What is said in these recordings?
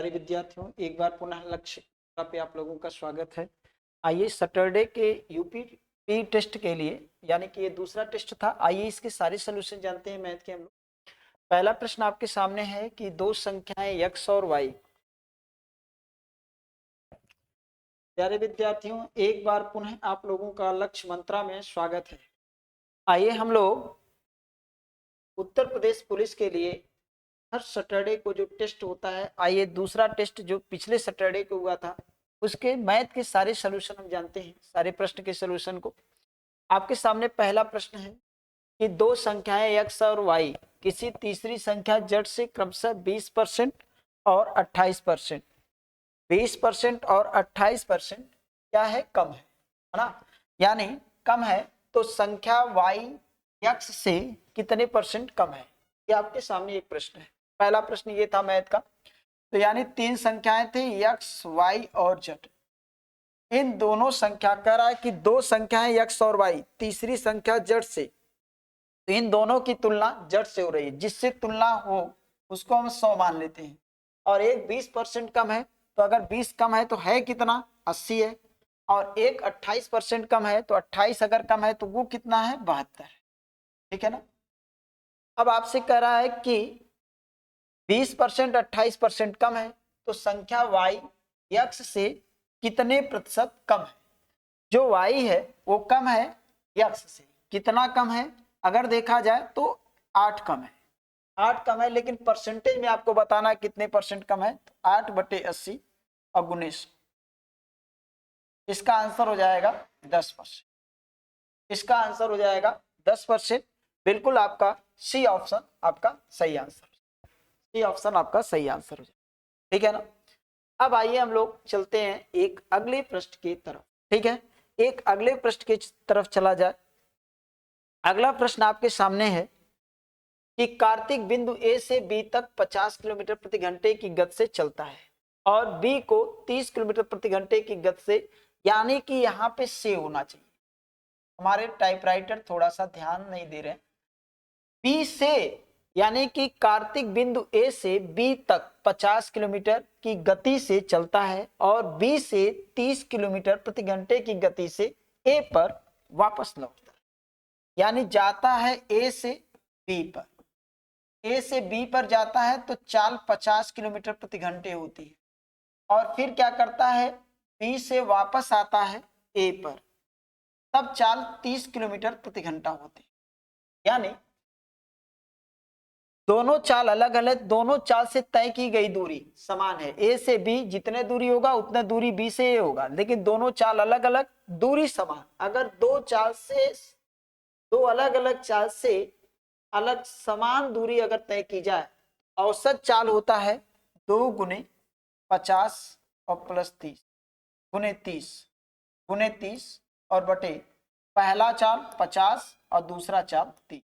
प्यारे विद्यार्थियों, एक बार पुनः लक्ष्य पे आप लोगों का स्वागत है। आइए सैटरडे के यूपी पी टेस्ट के लिए, यानी कि ये दूसरा टेस्ट था। आइए इसके सारे सॉल्यूशन जानते हैं मैथ के हम लोग। पहला प्रश्न आपके सामने है कि दो संख्याएं x और y। प्यारे विद्यार्थियों, एक बार पुनः आप लोगों का लक्ष्य मंत्रा में स्वागत है। आइए हम लोग उत्तर प्रदेश पुलिस के लिए हर सैटरडे को जो टेस्ट होता है, आइए दूसरा टेस्ट जो पिछले सैटरडे को हुआ था उसके मैथ के सारे सॉल्यूशन हम जानते हैं, सारे प्रश्न के सॉल्यूशन को। आपके सामने पहला प्रश्न है कि दो संख्याएं x और y किसी तीसरी संख्या z से क्रमशः 20% और 28%, 20% और 28% क्या है? कम है ना? यानी कम है तो संख्या y x से कितने परसेंट कम है? ये आपके सामने एक प्रश्न है। पहला प्रश्न ये था मैथ का। तो यानी तीन संख्याएं थी x, y और z। इन दोनों संख्या कह रहा है कि दो संख्याएं x और y तीसरी संख्या z से, तो इन दोनों की तुलना z से हो रही है। जिससे तुलना हो उसको हम 100 मान लेते हैं। और एक 20% कम है, तो अगर 20 कम है तो है कितना? 80 है। और एक 28% कम है, तो 28 अगर कम है तो वो कितना है? 72। ठीक है ना? अब आपसे कह रहा है कि 20% 28% कम है, तो संख्या y x से कितने प्रतिशत कम है? जो y है वो कम है x से। कितना कम है? अगर देखा जाए तो 8 कम है। 8 कम है, लेकिन परसेंटेज में आपको बताना कितने परसेंट कम है। तो 8/80 और गुणे 100। इसका आंसर हो जाएगा 10%। इसका आंसर हो जाएगा 10%। बिल्कुल आपका सी ऑप्शन आपका सही आंसर। सी ऑप्शन आपका सही आंसर हो जाएगा। ठीक है ना? अब आइए हम लोग चलते हैं एक अगले प्रश्न की तरफ। ठीक है, एक अगले प्रश्न की तरफ चला जाए। अगला प्रश्न आपके सामने है कि कार्तिक बिंदु ए से बी तक 50 किलोमीटर प्रति घंटे की गति से चलता है और बी को 30 किलोमीटर प्रति घंटे की गति से, यानी कि यहाँ पे से होना चाहिए। हमारे टाइपराइटर थोड़ा सा ध्यान नहीं दे रहे। बी से, यानी कि कार्तिक बिंदु ए से बी तक 50 किलोमीटर की गति से चलता है और बी से 30 किलोमीटर प्रति घंटे की गति से ए पर वापस लौटता है। यानी जाता है ए से बी पर। ए से बी पर जाता है तो चाल 50 किलोमीटर प्रति घंटे होती है, और फिर क्या करता है? बी से वापस आता है ए पर, तब चाल 30 किलोमीटर प्रति घंटा होती है। यानी दोनों चाल अलग अलग, दोनों चाल से तय की गई दूरी समान है। ए से बी जितने दूरी होगा उतने दूरी बी से ए होगा, लेकिन दोनों चाल अलग अलग, दूरी समान। अगर दो अलग अलग चाल से अलग समान दूरी अगर तय की जाए, औसत चाल होता है 2 गुने 50 और प्लस 30 गुने 30 गुने 30 और बटे पहला चाल 50 और दूसरा चाल 30।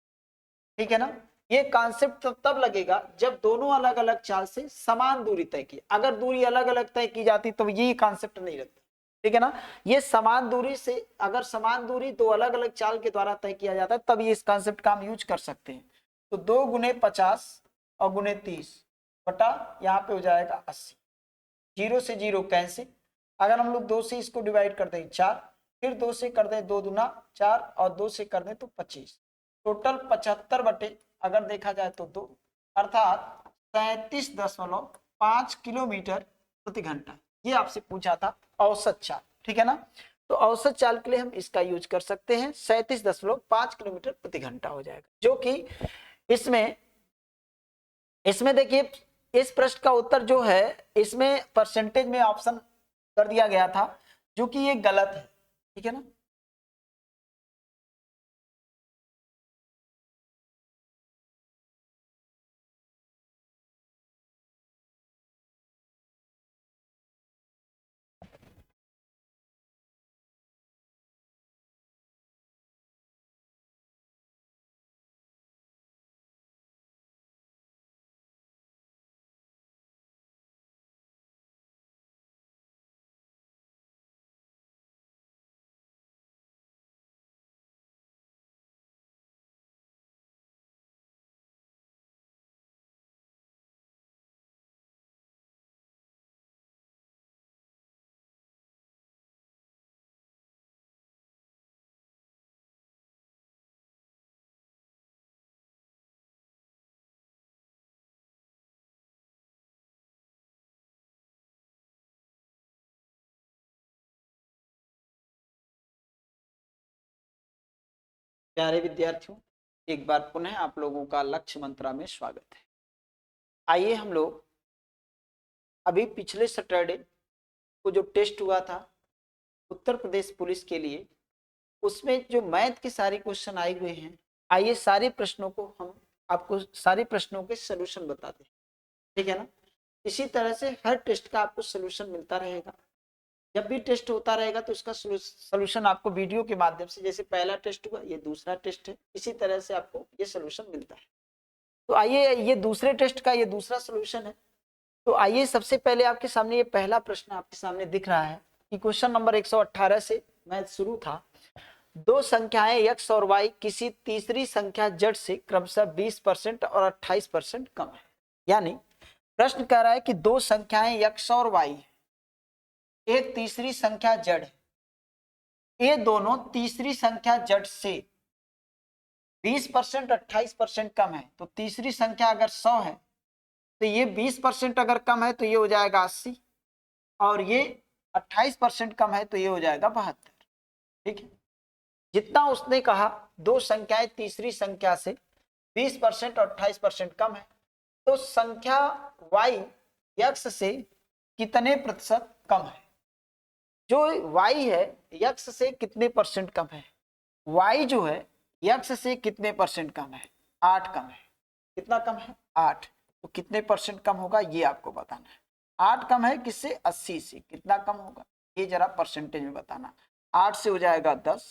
ठीक है ना? ये कॉन्सेप्ट तब लगेगा जब दोनों अलग अलग चाल से समान दूरी तय की। अगर दूरी अलग अलग तय की जाती तो ये कॉन्सेप्ट नहीं रहता। ठीक है ना? ये समान दूरी से, अगर समान दूरी दो अलग अलग चाल के द्वारा तय किया जाता है तब ये इस कॉन्सेप्ट का हम यूज कर सकते हैं। तो 2 गुने 50 और गुने 30 बटा यहाँ पे हो जाएगा 80। 0 से 0 कैंसिल। अगर हम लोग 2 से इसको डिवाइड कर दें 4, फिर 2 से कर दें 2 दूना 4 और 2 से कर दें तो 25। टोटल 75 बटे अगर देखा जाए तो 2, अर्थात 37.5 किलोमीटर प्रति घंटा। ये आपसे पूछा था औसत चाल। ठीक है ना? तो औसत चाल के लिए हम इसका यूज कर सकते हैं। 37.5 किलोमीटर प्रति घंटा हो जाएगा, जो कि इसमें देखिए इस प्रश्न का उत्तर जो है इसमें परसेंटेज में ऑप्शन कर दिया गया था, जो कि ये गलत है। ठीक है ना? प्यारे विद्यार्थियों, एक बार पुनः आप लोगों का लक्ष्य मंत्रा में स्वागत है। आइए हम लोग अभी पिछले सैटरडे को जो टेस्ट हुआ था उत्तर प्रदेश पुलिस के लिए, उसमें जो मैथ के सारे क्वेश्चन आए हुए हैं, आइए सारे प्रश्नों को हम आपको सारे प्रश्नों के सलूशन बताते हैं, ठीक है ना। इसी तरह से हर टेस्ट का आपको सलूशन मिलता रहेगा। जब भी टेस्ट होता रहेगा तो उसका सलूशन आपको वीडियो के माध्यम से, जैसे पहला टेस्ट हुआ, ये दूसरा टेस्ट है, इसी तरह से आपको ये सलूशन मिलता है। तो आइए, ये दूसरे टेस्ट का ये दूसरा सलूशन है। तो आइए सबसे पहले आपके सामने ये पहला प्रश्न आपके सामने दिख रहा है कि क्वेश्चन नंबर 118 से मैथ शुरू था। दो संख्याएं x और y किसी तीसरी संख्या z से क्रमशः 20% और 28% कम है। यानी प्रश्न कह रहा है कि दो संख्याएं x और y, एक तीसरी संख्या z है, ये दोनों तीसरी संख्या z से 20% 28% कम है। तो तीसरी संख्या अगर 100 है तो ये 20% अगर कम है तो ये हो जाएगा 80, और ये 28% कम है तो ये हो जाएगा 72। ठीक है, जितना उसने कहा दो संख्याएं तीसरी संख्या से 20% और 28% कम है, तो संख्या y x से कितने प्रतिशत कम है। जो y है x से कितने परसेंट कम है, y जो है x से कितने परसेंट कम है, 8 कम है। कितना कम है, 8। तो कितने परसेंट कम होगा ये आपको बताना है। 8 कम है किससे, 80 से। कितना कम होगा ये जरा परसेंटेज में बताना। 8 से हो जाएगा 10,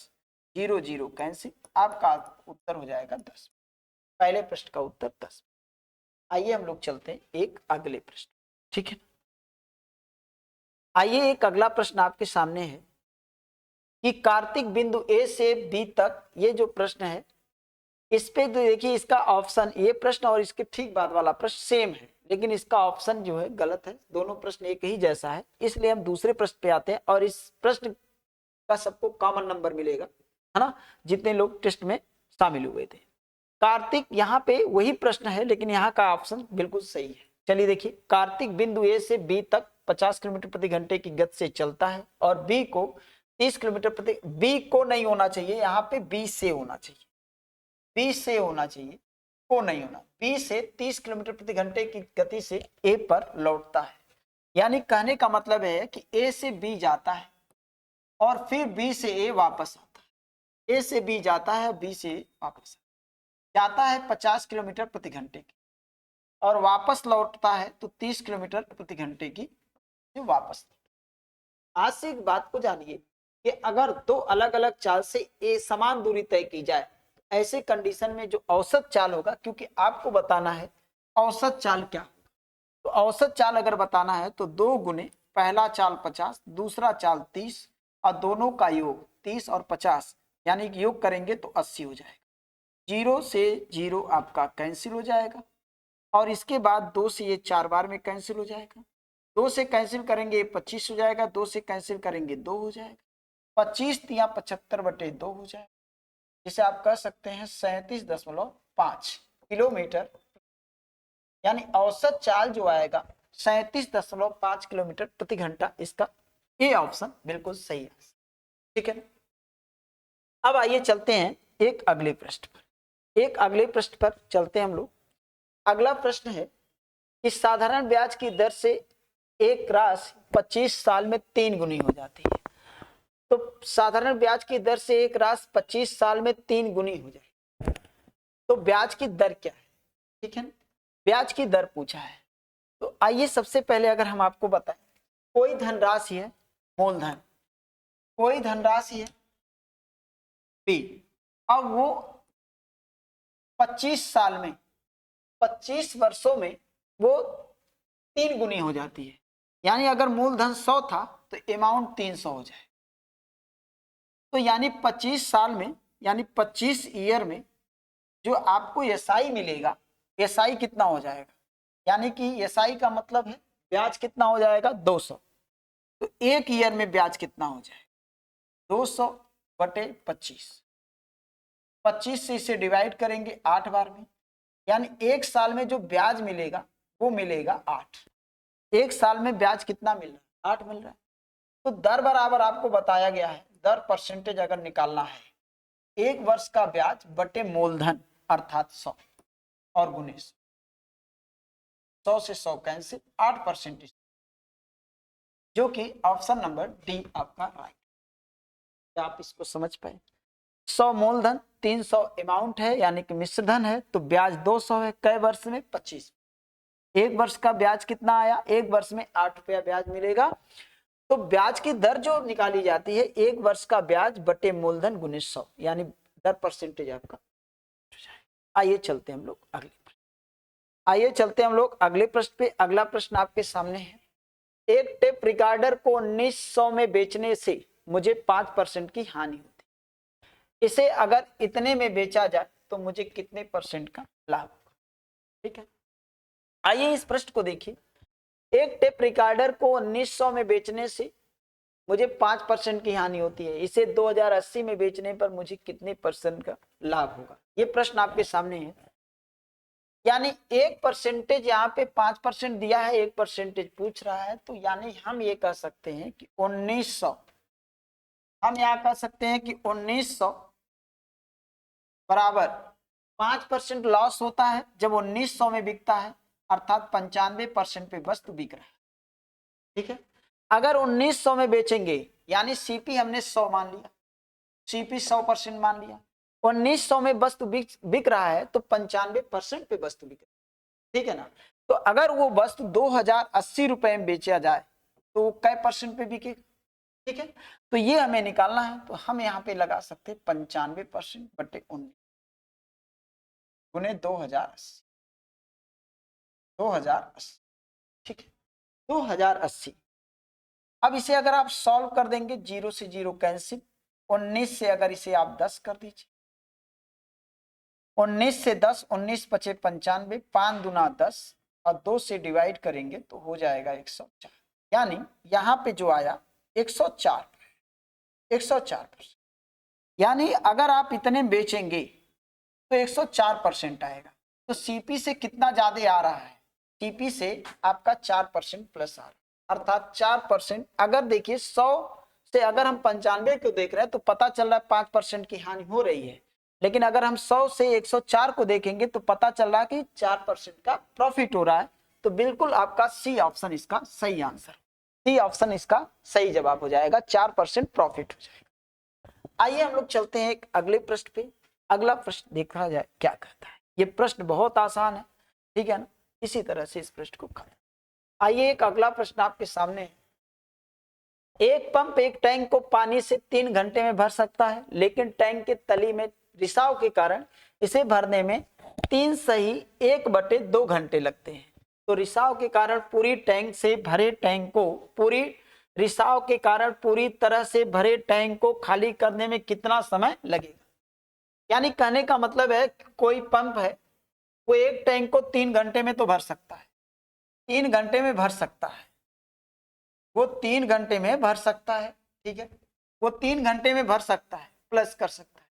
0 0 कैंसिल, आपका उत्तर हो जाएगा 10। पहले प्रश्न का उत्तर 10। आइए हम लोग चलते हैं एक अगले प्रश्न, ठीक है। आइए एक अगला प्रश्न आपके सामने है कि कार्तिक बिंदु ए से बी तक, ये जो प्रश्न है इस पे तो देखिए इसका ऑप्शन, ये प्रश्न और इसके ठीक बाद वाला प्रश्न सेम है, लेकिन इसका ऑप्शन जो है गलत है। दोनों प्रश्न एक ही जैसा है, इसलिए हम दूसरे प्रश्न पे आते हैं और इस प्रश्न का सबको कॉमन नंबर मिलेगा, है ना, जितने लोग टेस्ट में शामिल हुए थे। कार्तिक, यहाँ पे वही प्रश्न है लेकिन यहाँ का ऑप्शन बिल्कुल सही है। चलिए देखिए, कार्तिक बिंदु ए से बी तक 50 किलोमीटर प्रति घंटे की गति से चलता है और बी को 30 किलोमीटर प्रति, बी को नहीं होना चाहिए यहाँ पे, बी से होना चाहिए, बी से होना चाहिए, को नहीं होना। बी से 30 किलोमीटर प्रति घंटे की गति से ए पर लौटता है। यानी कहने का मतलब है कि ए से बी जाता है और फिर बी से ए वापस आता है। ए से बी जाता है, बी से वापस जाता है 50 किलोमीटर प्रति घंटे की, और वापस लौटता है तो 30 किलोमीटर प्रति घंटे की वापस। आज से एक बात को जानिए कि अगर दो अलग अलग चाल से ए समान दूरी तय की जाए, ऐसे कंडीशन में जो औसत चाल होगा, क्योंकि आपको बताना है औसत चाल क्या, तो औसत चाल अगर बताना है तो 2 गुने पहला चाल 50, दूसरा चाल 30, और दोनों का योग 30 और 50, यानी कि योग करेंगे तो 80 हो जाएगा। 0 से 0 आपका कैंसिल हो जाएगा, और इसके बाद 2 से ये 4 बार में कैंसिल हो जाएगा। 2 से कैंसिल करेंगे 25 हो जाएगा, 2 से कैंसिल करेंगे 2 हो जाएगा, 25 या 75/2 हो जाएगा, जिसे आप कह सकते हैं 37.5 किलोमीटर। यानी औसत चाल जो आएगा 37.5 किलोमीटर प्रति घंटा, इसका ये ऑप्शन बिल्कुल सही है, ठीक है। अब आइए चलते हैं एक अगले प्रश्न पर, एक अगले प्रश्न पर चलते हैं हम लोग। अगला प्रश्न है कि साधारण ब्याज की दर से एक राशि 25 साल में 3 गुनी हो जाती है। तो साधारण ब्याज की दर से एक राशि 25 साल में 3 गुनी हो जाए तो ब्याज की दर क्या है, ठीक है। ब्याज की दर पूछा है, तो आइए सबसे पहले अगर हम आपको बताएं, कोई धनराशि है मूलधन, कोई धनराशि है पी, अब वो 25 साल में, 25 वर्षों में वो 3 गुनी हो जाती है। यानी अगर मूलधन 100 था तो अमाउंट 300 हो जाए, तो यानी 25 साल में, यानी 25 ईयर में जो आपको एसआई मिलेगा, एसआई कितना हो जाएगा, यानी कि एसआई का मतलब है ब्याज कितना हो जाएगा, 200। तो एक ईयर में ब्याज कितना हो जाएगा, 200/25, 25 से इसे डिवाइड करेंगे 8 बार में, यानी एक साल में जो ब्याज मिलेगा वो मिलेगा 8। एक साल में ब्याज कितना मिल रहा है, 8 मिल रहा है। तो दर बराबर आपको बताया गया है, दर परसेंटेज अगर निकालना है एक वर्ष का ब्याज बटे मूलधन अर्थात 100 और गुने 100 से 100 कैंसिल 8%, जो कि ऑप्शन नंबर डी आपका राइट। क्या आप इसको समझ पाए? 100 मूलधन, 300 अमाउंट है यानी कि मिश्र धन है, तो ब्याज 200 है। कई वर्ष में? 25। एक वर्ष का ब्याज कितना आया? एक वर्ष में 8 रुपया ब्याज मिलेगा। तो ब्याज की दर जो निकाली जाती है, एक वर्ष का ब्याज बटे मूलधन गुने 100, यानी दर परसेंटेज आपका। आइए चलते हैं हम लोग अगले प्रश्न। अगले प्रश्न पे। अगला प्रश्न आपके सामने है। एक टेप रिकॉर्डर को 1900 में बेचने से मुझे 5% की हानि होती है। इसे अगर इतने में बेचा जाए तो मुझे कितने परसेंट का लाभ होगा? ठीक है, आइए इस प्रश्न को देखिए। एक टेप रिकॉर्डर को 1900 में बेचने से मुझे 5% की हानि होती है। इसे 2080 में बेचने पर मुझे कितने परसेंट का लाभ होगा? ये प्रश्न आपके सामने है। यानी 1% यहाँ पे 5% दिया है, 1% पूछ रहा है, तो यानी हम ये कह सकते हैं कि 1900, हम यहाँ कह सकते हैं कि 1900 बराबर 5% लॉस होता है जब 1900 में बिकता है, अर्थात 95% पे वस्तु बिक रहा है। ठीक है, अगर 1900 में बेचेंगे यानी सीपी हमने 100 मान लिया, सीपी 100% मान लिया, 1900 में वस्तु बिक रहा है तो 95% पे वस्तु बिक रहा है। ठीक है ना? तो अगर वो वस्तु 2080 रुपए में बेचा जाए तो वो कै परसेंट पे बिकेगा? ठीक है, तो ये हमें निकालना है। तो हम यहाँ पे लगा सकते 95% बटे 19 गुने 2080, 2080। ठीक है, 2080। अब इसे अगर आप सॉल्व कर देंगे, 0 से 0 कैंसिल, 19 से अगर इसे आप 10 कर दीजिए, 19 से 10, 19 पचे 95, 5 दूना 10 और 2 से डिवाइड करेंगे तो हो जाएगा 104। यानी यहाँ पे जो आया 104, 104%। यानी अगर आप इतने बेचेंगे तो 104% आएगा। तो सीपी से कितना ज्यादा आ रहा है? सीपी से आपका 4% प्लस आ रहा है, अर्थात 4%। अगर देखिए 100 से अगर हम 95 को देख रहे हैं तो पता चल रहा है 5% की हानि हो रही है, लेकिन अगर हम 100 से 104 को देखेंगे तो पता चल रहा है कि 4% का प्रॉफिट हो रहा है। तो बिल्कुल आपका सी ऑप्शन इसका सही आंसर, सी ऑप्शन इसका सही जवाब हो जाएगा, 4% प्रॉफिट हो जाएगा। आइए हम लोग चलते हैं एक अगले प्रश्न पे। अगला प्रश्न देखा जाए क्या कहता है। ये प्रश्न बहुत आसान है, ठीक है ना? इसी तरह से इस प्रश्न को कर। आइए एक अगला प्रश्न आपके सामने है। एक पंप एक टैंक को पानी से 3 घंटे में भर सकता है, लेकिन टैंक के तली में रिसाव के कारण इसे भरने में 3 सही 1/2 घंटे लगते हैं। तो रिसाव के कारण पूरी टैंक से भरे टैंक को रिसाव के कारण पूरी तरह से भरे टैंक को खाली करने में कितना समय लगेगा? यानी कहने का मतलब है कोई पंप है, वो एक टैंक को 3 घंटे में तो भर सकता है, 3 घंटे में भर सकता है, वो 3 घंटे में भर सकता है। ठीक है, वो 3 घंटे में भर सकता है, प्लस कर सकता है।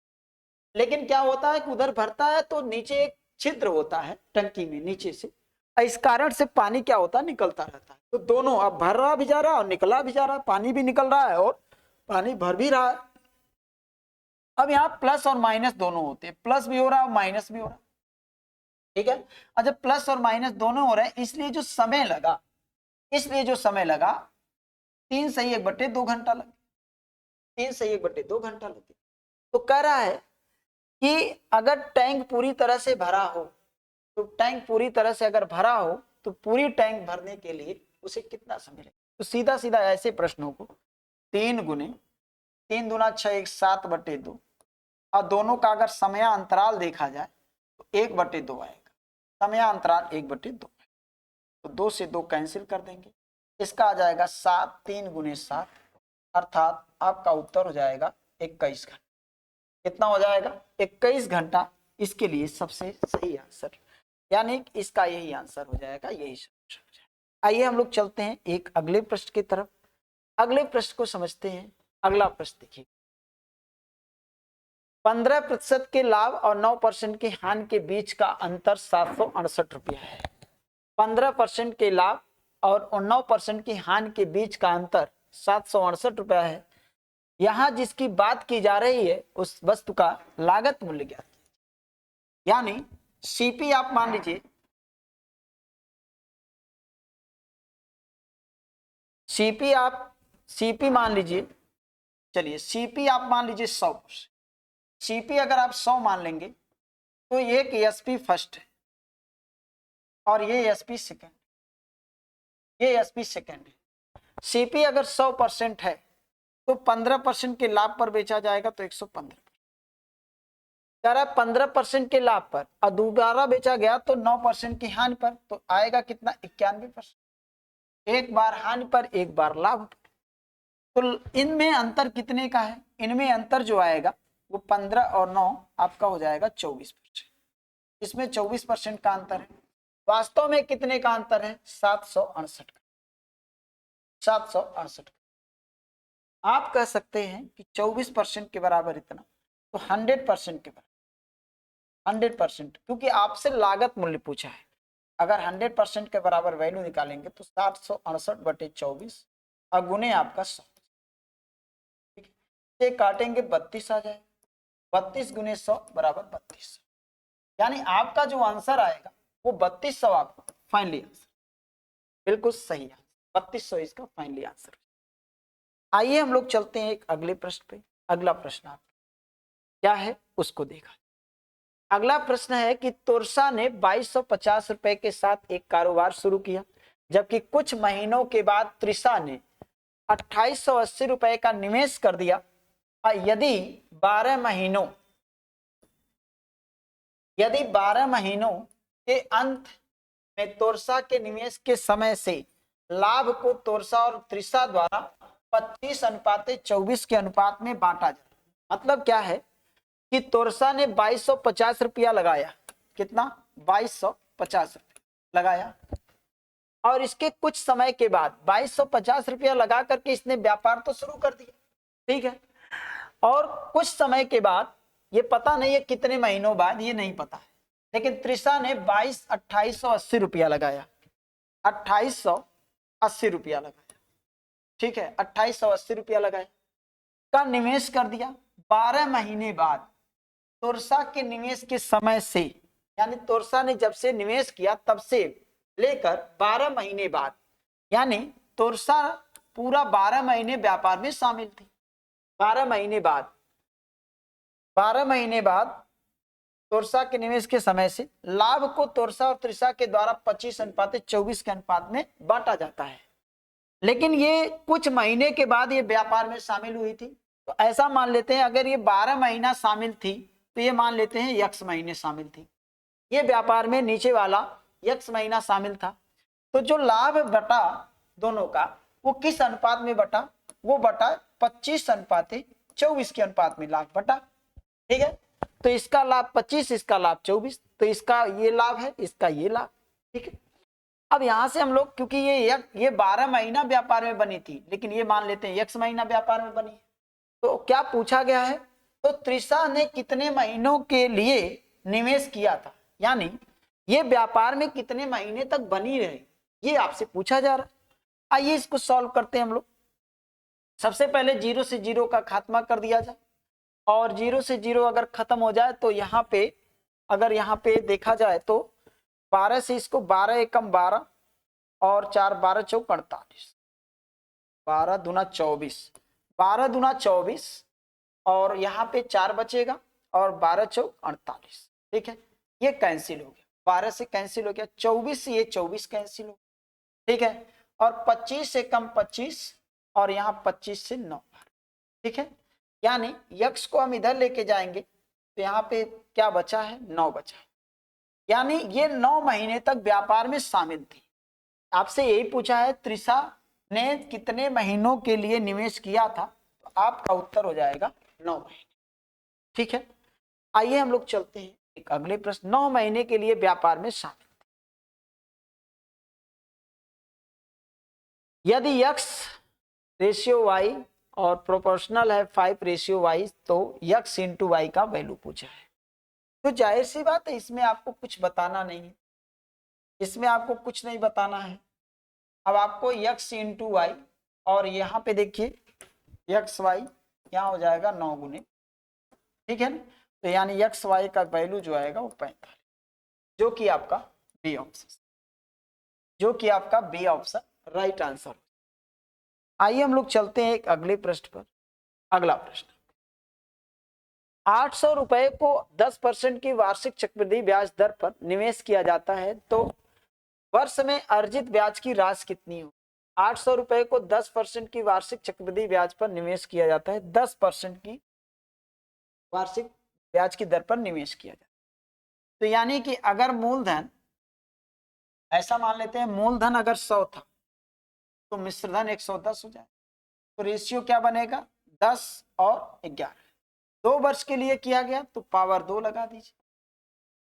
लेकिन क्या होता है कि उधर भरता है तो नीचे एक छिद्र होता है टंकी में नीचे से, इस कारण से पानी क्या होता है, निकलता रहता है। तो दोनों, अब भर रहा भी जा रहा है और निकला भी जा रहा है, पानी भी निकल रहा है और पानी भर भी रहा है। अब यहाँ प्लस और माइनस दोनों होते हैं, प्लस भी हो रहा है और माइनस भी हो रहा है। ठीक है, अच्छा प्लस और माइनस दोनों हो रहे हैं, इसलिए जो समय लगा 3 सही 1/2 घंटा लगे, 3 सही 1/2 घंटा लगे। तो कह रहा है कि अगर टैंक पूरी तरह से भरा हो, तो टैंक पूरी तरह से अगर भरा हो तो पूरी टैंक भरने के लिए उसे कितना समय लगेगा? तो सीधा सीधा ऐसे प्रश्नों को 3 गुने 3 दूना 6 7/2 और दोनों का अगर समय अंतराल देखा जाए तो 1/2 आएगा, समय अंतराल 1/2। तो 2 से 2 कैंसिल कर देंगे, इसका आ जाएगा 7, 3 गुने 7, अर्थात आपका उत्तर हो जाएगा 21 घंटा। कितना हो जाएगा? 21 घंटा इसके लिए सबसे सही आंसर, यानी इसका यही आंसर हो जाएगा, यही सॉल्यूशन हो जाएगा। आइए हम लोग चलते हैं एक अगले प्रश्न की तरफ। अगले प्रश्न को समझते हैं। अगला प्रश्न देखिए, 15% के लाभ और 9% की हानि के बीच का अंतर 768 रुपया है। 15% के लाभ और 9% की हानि के बीच का अंतर 768 रुपया है। यहां जिसकी बात की जा रही है उस वस्तु का लागत मूल्य ज्ञात कीजिए। यानी सीपी आप मान लीजिए, सीपी मान लीजिए, चलिए सीपी आप मान लीजिए 100। सीपी अगर आप 100 मान लेंगे तो ये एक एसपी फर्स्ट है और ये एसपी सेकेंड, ये एसपी सेकेंड है। सीपी अगर 100% है तो 15% के लाभ पर बेचा जाएगा तो 115। कह रहा है 15% के लाभ पर और दोबारा बेचा गया तो 9% की हानि पर, तो आएगा कितना 91%। एक बार हानि पर एक बार लाभ पर। तो इनमें अंतर कितने का है? इनमें अंतर जो आएगा वो 15 और 9 आपका हो जाएगा 24%। इसमें 24% का अंतर है। वास्तव में कितने का अंतर है? 768 का, 768। आप कह सकते हैं कि 24% के बराबर इतना, तो 100% के बराबर, 100%, क्योंकि आपसे लागत मूल्य पूछा है। अगर 100% के बराबर वैल्यू निकालेंगे तो 768/24 और गुने आपका 100, ये काटेंगे 32 आ जाए, 32 गुने 100 बराबर 3200। यानी आपका जो आंसर आएगा वो 3200 आपका फाइनली आंसर, बिल्कुल सही आंसर 3200 इसका फाइनली आंसर। आइए हम लोग चलते हैं एक अगले प्रश्न पे। अगला प्रश्न आप क्या है उसको देखा। अगला प्रश्न है कि तोरसा ने 2250 रुपए के साथ एक कारोबार शुरू किया, जबकि कुछ महीनों के बाद त्रिशा ने 2880 रुपए का निवेश कर दिया। यदि 12 महीनों के अंत में तोरसा के निवेश के समय से लाभ को तोरसा और त्रिशा द्वारा 25:24 के अनुपात में बांटा जाए। मतलब क्या है कि तोरसा ने 2250 रुपया लगाया, कितना 2250 रुपया लगाया, और इसके कुछ समय के बाद 2250 रुपया लगा करके इसने व्यापार तो शुरू कर दिया, ठीक है। और कुछ समय के बाद, ये पता नहीं है कितने महीनों बाद, ये नहीं पता है, लेकिन त्रिशा ने 2880 रुपया लगाया, 2880 रुपया लगाया, ठीक है, 2880 रुपया लगाया का निवेश कर दिया। 12 महीने बाद तोरसा के निवेश के समय से, यानी तोरसा ने जब से निवेश किया तब से लेकर 12 महीने बाद, यानी तोरसा पूरा 12 महीने व्यापार में शामिल थी। 12 महीने बाद तोरसा के निवेश के समय से लाभ को तोरसा और त्रिशा के द्वारा 25:24 के अनुपात में बांटा जाता है। लेकिन ये कुछ महीने के बाद ये व्यापार में शामिल हुई थी, तो ऐसा मान लेते हैं अगर ये 12 महीना शामिल थी तो ये मान लेते हैं x महीने शामिल थी, ये व्यापार में नीचे वाला x महीना शामिल था। तो जो लाभ बटा दोनों का वो किस अनुपात में बटा? वो बटा 25:24 के अनुपात में लाभ बटा, ठीक है। तो इसका लाभ 25, इसका लाभ 24, तो इसका ये लाभ है, इसका ये लाभ, ठीक है। अब यहां से हम लोग, क्योंकि ये 12 महीना व्यापार में बनी थी, लेकिन ये मान लेते हैं x महीना व्यापार में बनी, तो क्या पूछा गया है? तो त्रिशा ने कितने महीनों के लिए निवेश किया था, यानी ये व्यापार में कितने महीने तक बनी रहे, ये आपसे पूछा जा रहा है। आइए इसको सॉल्व करते हैं हम लोग। सबसे पहले 0 से 0 का खात्मा कर दिया जाए, और 0 से 0 अगर खत्म हो जाए तो यहाँ पे, अगर यहाँ पे देखा जाए तो 12 से इसको 12 एकम 12 और 4 12 चौक 48, 12 दूना 24, 12 दूना 24 और यहाँ पे 4 बचेगा और 12 चौक 48, ठीक है। ये कैंसिल हो गया, 12 से कैंसिल हो गया, 24 से ये 24 कैंसिल हो, ठीक है। और 25 से कम 25 और यहाँ 25 से 9, ठीक है। यानी यक्स को हम इधर लेके जाएंगे तो यहाँ पे क्या बचा है? 9 बचा है। यानी ये 9 महीने तक व्यापार में शामिल थी। आपसे यही पूछा है त्रिशा ने कितने महीनों के लिए निवेश किया था, तो आपका उत्तर हो जाएगा 9 महीने, ठीक है। आइए हम लोग चलते हैं एक अगले प्रश्न। 9 महीने के लिए व्यापार में शामिल, यदि x रेशियो y और प्रोपोर्शनल है 5:y, तो x इंटू वाई का वैल्यू पूछा है। तो जाहिर सी बात है इसमें आपको कुछ बताना नहीं है, इसमें आपको कुछ नहीं बताना है। अब आपको x इंटू वाई, और यहाँ पे देखिए एक्स वाई यहाँ हो जाएगा 9 गुने, ठीक है ना। तो यानी एक्स वाई का वैल्यू जो आएगा वो 45, जो कि आपका बी ऑप्शन, जो कि आपका बी ऑप्शन राइट आंसर। आइए हम लोग चलते हैं एक अगले प्रश्न पर। अगला प्रश्न, 800 रुपए को 10% की वार्षिक चक्रवृद्धि ब्याज दर पर निवेश किया जाता है तो वर्ष में अर्जित ब्याज की राशि कितनी हो। 800 रुपए को 10% की वार्षिक चक्रवृद्धि ब्याज पर निवेश किया जाता है, 10% की वार्षिक ब्याज की दर पर निवेश किया जाता है। तो यानी कि अगर मूलधन, ऐसा मान लेते हैं मूलधन अगर 100 था तो मिश्रधन 110 हो जाए, तो रेशियो क्या बनेगा 10 और 11, 2 वर्ष के लिए किया गया तो पावर 2 लगा दीजिए,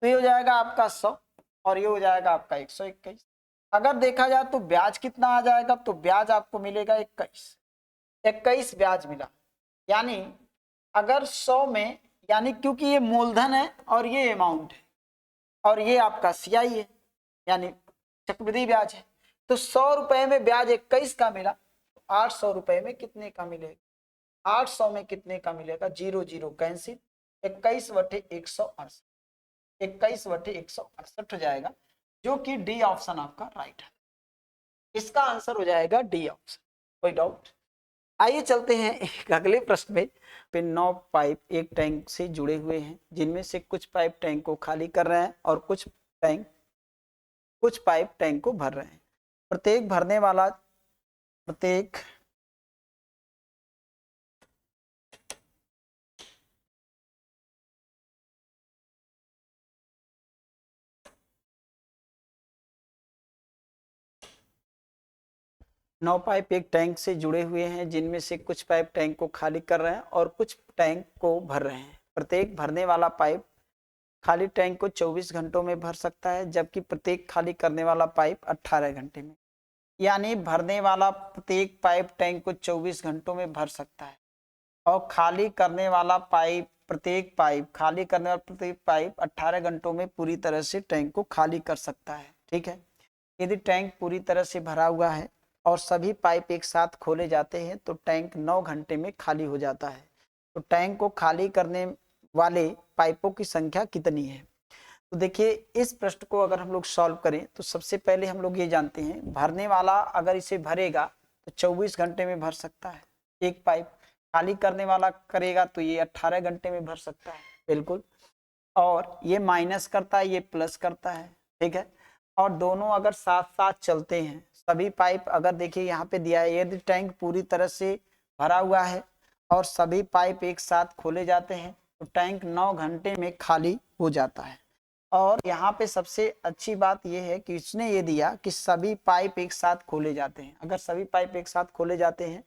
तो ये हो जाएगा आपका 100 और ये हो जाएगा आपका 121। अगर देखा जाए तो ब्याज कितना आ जाएगा, तो ब्याज आपको मिलेगा 21 ब्याज मिला। यानी अगर 100 में, यानी क्योंकि ये मूलधन है और ये अमाउंट है और ये आपका सीआई है यानी चक्रवृद्धि ब्याज है, तो 100 रुपए में ब्याज 21 का मिला, तो 800 रुपए में कितने का मिलेगा, 800 में कितने का मिलेगा, 0 0 कैंसिल, 21/168, 21/168 हो जाएगा, जो कि डी ऑप्शन आपका राइट है। इसका आंसर हो जाएगा डी ऑप्शन, कोई डाउट। आइए चलते हैं एक अगले प्रश्न में। 9 पाइप एक टैंक से जुड़े हुए हैं, जिनमें से कुछ पाइप टैंक को खाली कर रहे हैं और कुछ पाइप टैंक को भर रहे हैं। प्रत्येक 9 पाइप एक टैंक से जुड़े हुए हैं, जिनमें से कुछ पाइप टैंक को खाली कर रहे हैं और कुछ टैंक को भर रहे हैं। प्रत्येक भरने वाला पाइप खाली टैंक को 24 घंटों में भर सकता है, जबकि प्रत्येक खाली करने वाला पाइप 18 घंटे में। यानी भरने वाला प्रत्येक पाइप टैंक को 24 घंटों में भर सकता है और खाली करने वाला पाइप प्रत्येक पाइप 18 घंटों में पूरी तरह से टैंक को खाली कर सकता है, ठीक है। यदि टैंक पूरी तरह से भरा हुआ है और सभी पाइप एक साथ खोले जाते हैं तो टैंक 9 घंटे में खाली हो जाता है। तो टैंक को खाली करने वाले पाइपों की संख्या कितनी है। तो देखिए इस प्रश्न को अगर हम लोग सॉल्व करें तो सबसे पहले हम लोग ये जानते हैं, भरने वाला अगर इसे भरेगा तो 24 घंटे में भर सकता है एक पाइप, खाली करने वाला करेगा तो ये 18 घंटे में भर सकता है, बिल्कुल। और ये माइनस करता है, ये प्लस करता है, ठीक है। और दोनों अगर साथ साथ चलते हैं, सभी पाइप अगर देखिए यहाँ पे दिया है, यदि टैंक पूरी तरह से भरा हुआ है और सभी पाइप एक साथ खोले जाते हैं तो टैंक 9 घंटे में खाली हो जाता है। और यहाँ पे सबसे अच्छी बात यह है कि इसने ये दिया कि सभी पाइप एक साथ खोले जाते हैं। अगर सभी पाइप एक साथ खोले जाते हैं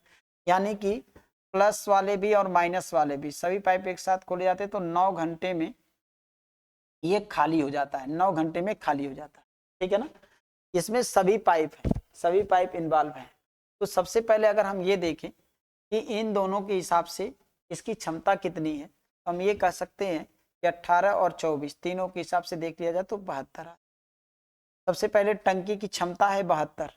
यानी कि प्लस वाले भी और माइनस वाले भी सभी पाइप एक साथ खोले जाते हैं तो 9 घंटे में ये खाली हो जाता है, 9 घंटे में खाली हो जाता है, ठीक है ना। इसमें सभी पाइप इन्वॉल्व है। तो सबसे पहले अगर हम ये देखें कि इन दोनों के हिसाब से इसकी क्षमता कितनी है, तो हम ये कह सकते हैं कि 18 और 24 तीनों के हिसाब से देख लिया जाए तो 72। सबसे पहले टंकी की क्षमता है 72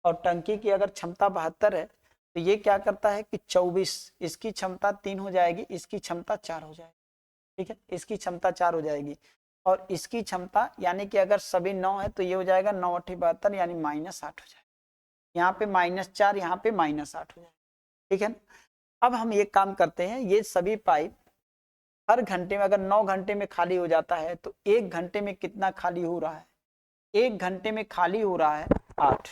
और टंकी की अगर क्षमता 72 है तो ये क्या करता है कि 24, इसकी क्षमता 3 हो जाएगी, इसकी क्षमता 4 हो जाएगी, ठीक है। इसकी क्षमता 4 हो जाएगी और इसकी क्षमता यानी कि अगर सभी 9 है तो ये हो जाएगा 9 8 72 यानी -8 हो जाएगा। यहाँ पे -4, यहाँ पे -8 हो जाएगा, ठीक है। अब हम ये काम करते हैं, ये सभी पाइप हर घंटे में अगर 9 घंटे में खाली हो जाता है तो 1 घंटे में कितना खाली हो रहा है, 1 घंटे में खाली हो रहा है 8,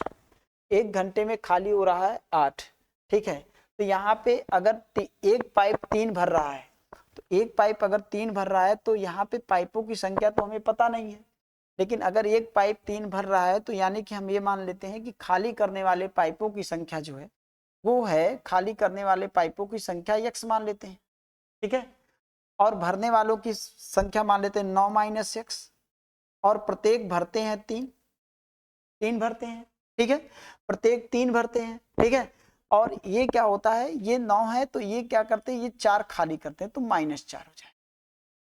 1 घंटे में खाली हो रहा है 8, ठीक है। तो यहाँ पे अगर एक पाइप 3 भर रहा है तो एक पाइप अगर 3 भर रहा है तो यहाँ पे पाइपों की संख्या तो हमें पता नहीं है, लेकिन अगर एक पाइप 3 भर रहा है तो यानी कि हम ये मान लेते हैं कि खाली करने वाले पाइपों की संख्या जो है वो है, खाली करने वाले पाइपों की संख्या x मान लेते हैं, ठीक है। और भरने वालों की संख्या मान लेते हैं 9 - x और प्रत्येक भरते हैं 3 भरते हैं, ठीक है। प्रत्येक 3 भरते हैं, ठीक है। और ये क्या होता है, ये 9 है तो ये क्या करते हैं, ये 4 खाली करते हैं तो -4 हो जाए।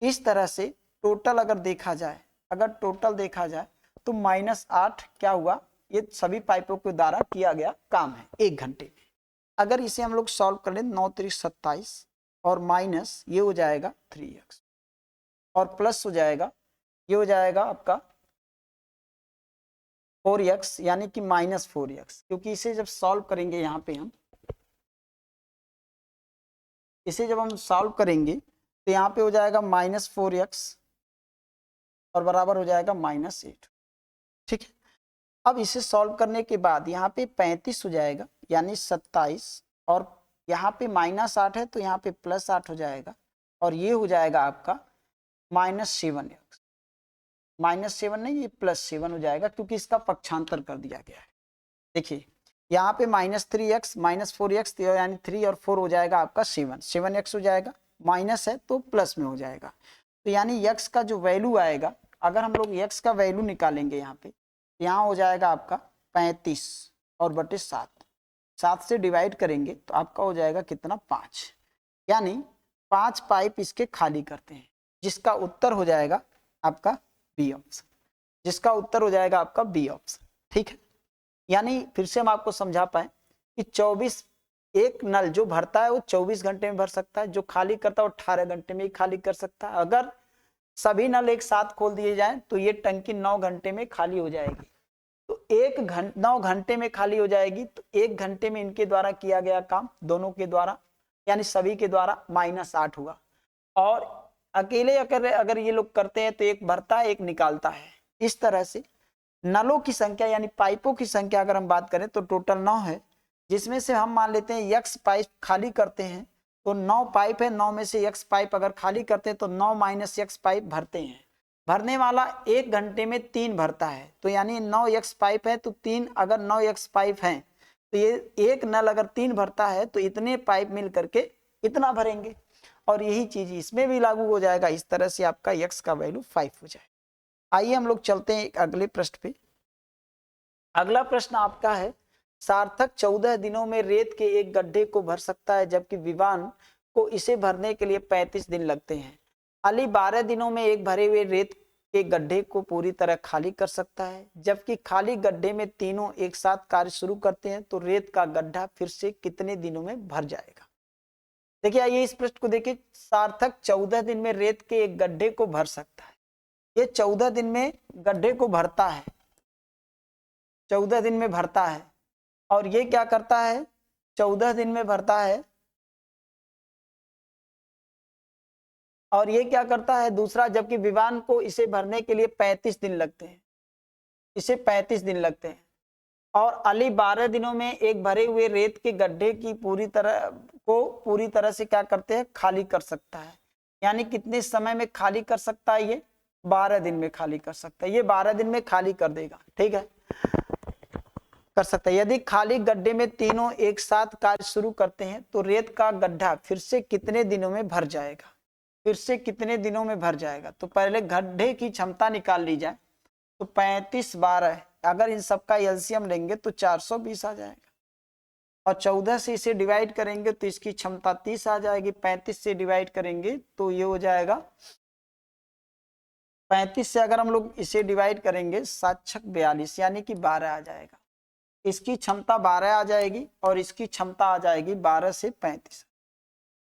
इस तरह से टोटल अगर देखा जाए तो -8 क्या हुआ, ये सभी पाइपों के द्वारा किया गया काम है 1 घंटे में। अगर इसे हम लोग सॉल्व कर लें 9 3 27 और माइनस ये हो जाएगा 3x और प्लस हो जाएगा, ये हो जाएगा आपका 4x यानी कि -4x, क्योंकि इसे जब सॉल्व करेंगे यहाँ पे हम इसे जब हम सॉल्व करेंगे तो यहाँ पे हो जाएगा -4x और बराबर हो जाएगा -8। ठीक है, अब इसे सॉल्व करने के बाद यहाँ पे 35 हो जाएगा यानी 27 और यहाँ पे -8 है तो यहाँ पे +8 हो जाएगा और ये हो जाएगा आपका -7x, -7 नहीं, ये +7 हो जाएगा क्योंकि इसका पक्षांतर कर दिया गया है। देखिए यहाँ पे -3x -4x यानी 3 और 4 हो जाएगा आपका 7x हो जाएगा, माइनस है तो प्लस में हो जाएगा। तो यानी x का जो वैल्यू आएगा, अगर हम लोग x का वैल्यू निकालेंगे यहाँ पे, यहाँ हो जाएगा आपका 35 और बटे 7 से डिवाइड करेंगे तो आपका हो जाएगा कितना 5, यानी 5 पाइप इसके खाली करते हैं, जिसका उत्तर हो जाएगा आपका बी ऑप्शन, जिसका उत्तर हो जाएगा आपका बी ऑप्शन। ठीक है, यानी फिर से हम आपको समझा पाए कि 24 एक नल जो भरता है वो 24 घंटे में भर सकता है, जो खाली करता है वो 18 घंटे में ही खाली कर सकता है। अगर सभी नल एक साथ खोल दिए जाएं तो ये टंकी 9 घंटे में खाली हो जाएगी। तो 9 घंटे में खाली हो जाएगी, तो 1 घंटे में इनके द्वारा किया गया काम दोनों के द्वारा यानी सभी के द्वारा -8 हुआ। और अकेले अगर ये लोग करते हैं तो एक भरता है एक निकालता है। इस तरह से नलों की संख्या यानी पाइपों की संख्या अगर हम बात करें तो टोटल 9 है, जिसमें से हम मान लेते हैं x पाइप खाली करते हैं तो 9 पाइप है, 9 में से x पाइप अगर खाली करते हैं तो 9 - x पाइप भरते हैं। भरने वाला 1 घंटे में 3 भरता है, तो यानी 9x पाइप है तो 3, अगर 9x पाइप है तो ये एक नल अगर 3 भरता है तो इतने पाइप मिल करके इतना भरेंगे, और यही चीज इसमें भी लागू हो जाएगा। इस तरह से आपका x का वैल्यू 5 हो जाएगा। आइए हम लोग चलते हैं अगले प्रश्न पे। अगला प्रश्न आपका है, सार्थक 14 दिनों में रेत के एक गड्ढे को भर सकता है जबकि विवान को इसे भरने के लिए 35 दिन लगते हैं। अली 12 दिनों में एक भरे हुए रेत के गड्ढे को पूरी तरह खाली कर सकता है, जबकि खाली गड्ढे में तीनों एक साथ कार्य शुरू करते हैं तो रेत का गड्ढा फिर से कितने दिनों में भर जाएगा। देखिए आइए इस प्रश्न को देखिए, सार्थक 14 दिन में रेत के एक गड्ढे को भर सकता है। ये 14 दिन में गड्ढे को भरता है, 14 दिन में भरता है, और ये क्या करता है 14 दिन में भरता है, और ये क्या करता है दूसरा, जबकि विवान को इसे भरने के लिए 35 दिन लगते हैं, इसे 35 दिन लगते हैं। और अली 12 दिनों में एक भरे हुए रेत के गड्ढे की पूरी तरह से क्या करते हैं खाली कर सकता है। यानी कितने समय में खाली कर सकता है, ये 12 दिन में खाली कर सकता है, ये 12 दिन में खाली कर देगा। ठीक है, कर सकता है। यदि खाली गड्ढे में तीनों एक साथ कार्य शुरू करते हैं तो रेत का गड्ढा फिर से कितने दिनों में भर जाएगा, फिर से कितने दिनों में भर जाएगा। तो पहले गड्ढे की क्षमता निकाल ली जाए, तो 35 12 अगर इन सबका एलसीएम लेंगे तो 420 आ जाएगा, और 14 से इसे डिवाइड करेंगे तो इसकी क्षमता 30 आ जाएगी। 35 से डिवाइड करेंगे तो ये हो जाएगा 35 से अगर हम लोग इसे डिवाइड करेंगे 7 छक 42 यानी कि 12 आ जाएगा। इसकी क्षमता 12 आ जाएगी और इसकी क्षमता आ जाएगी 12 से 35।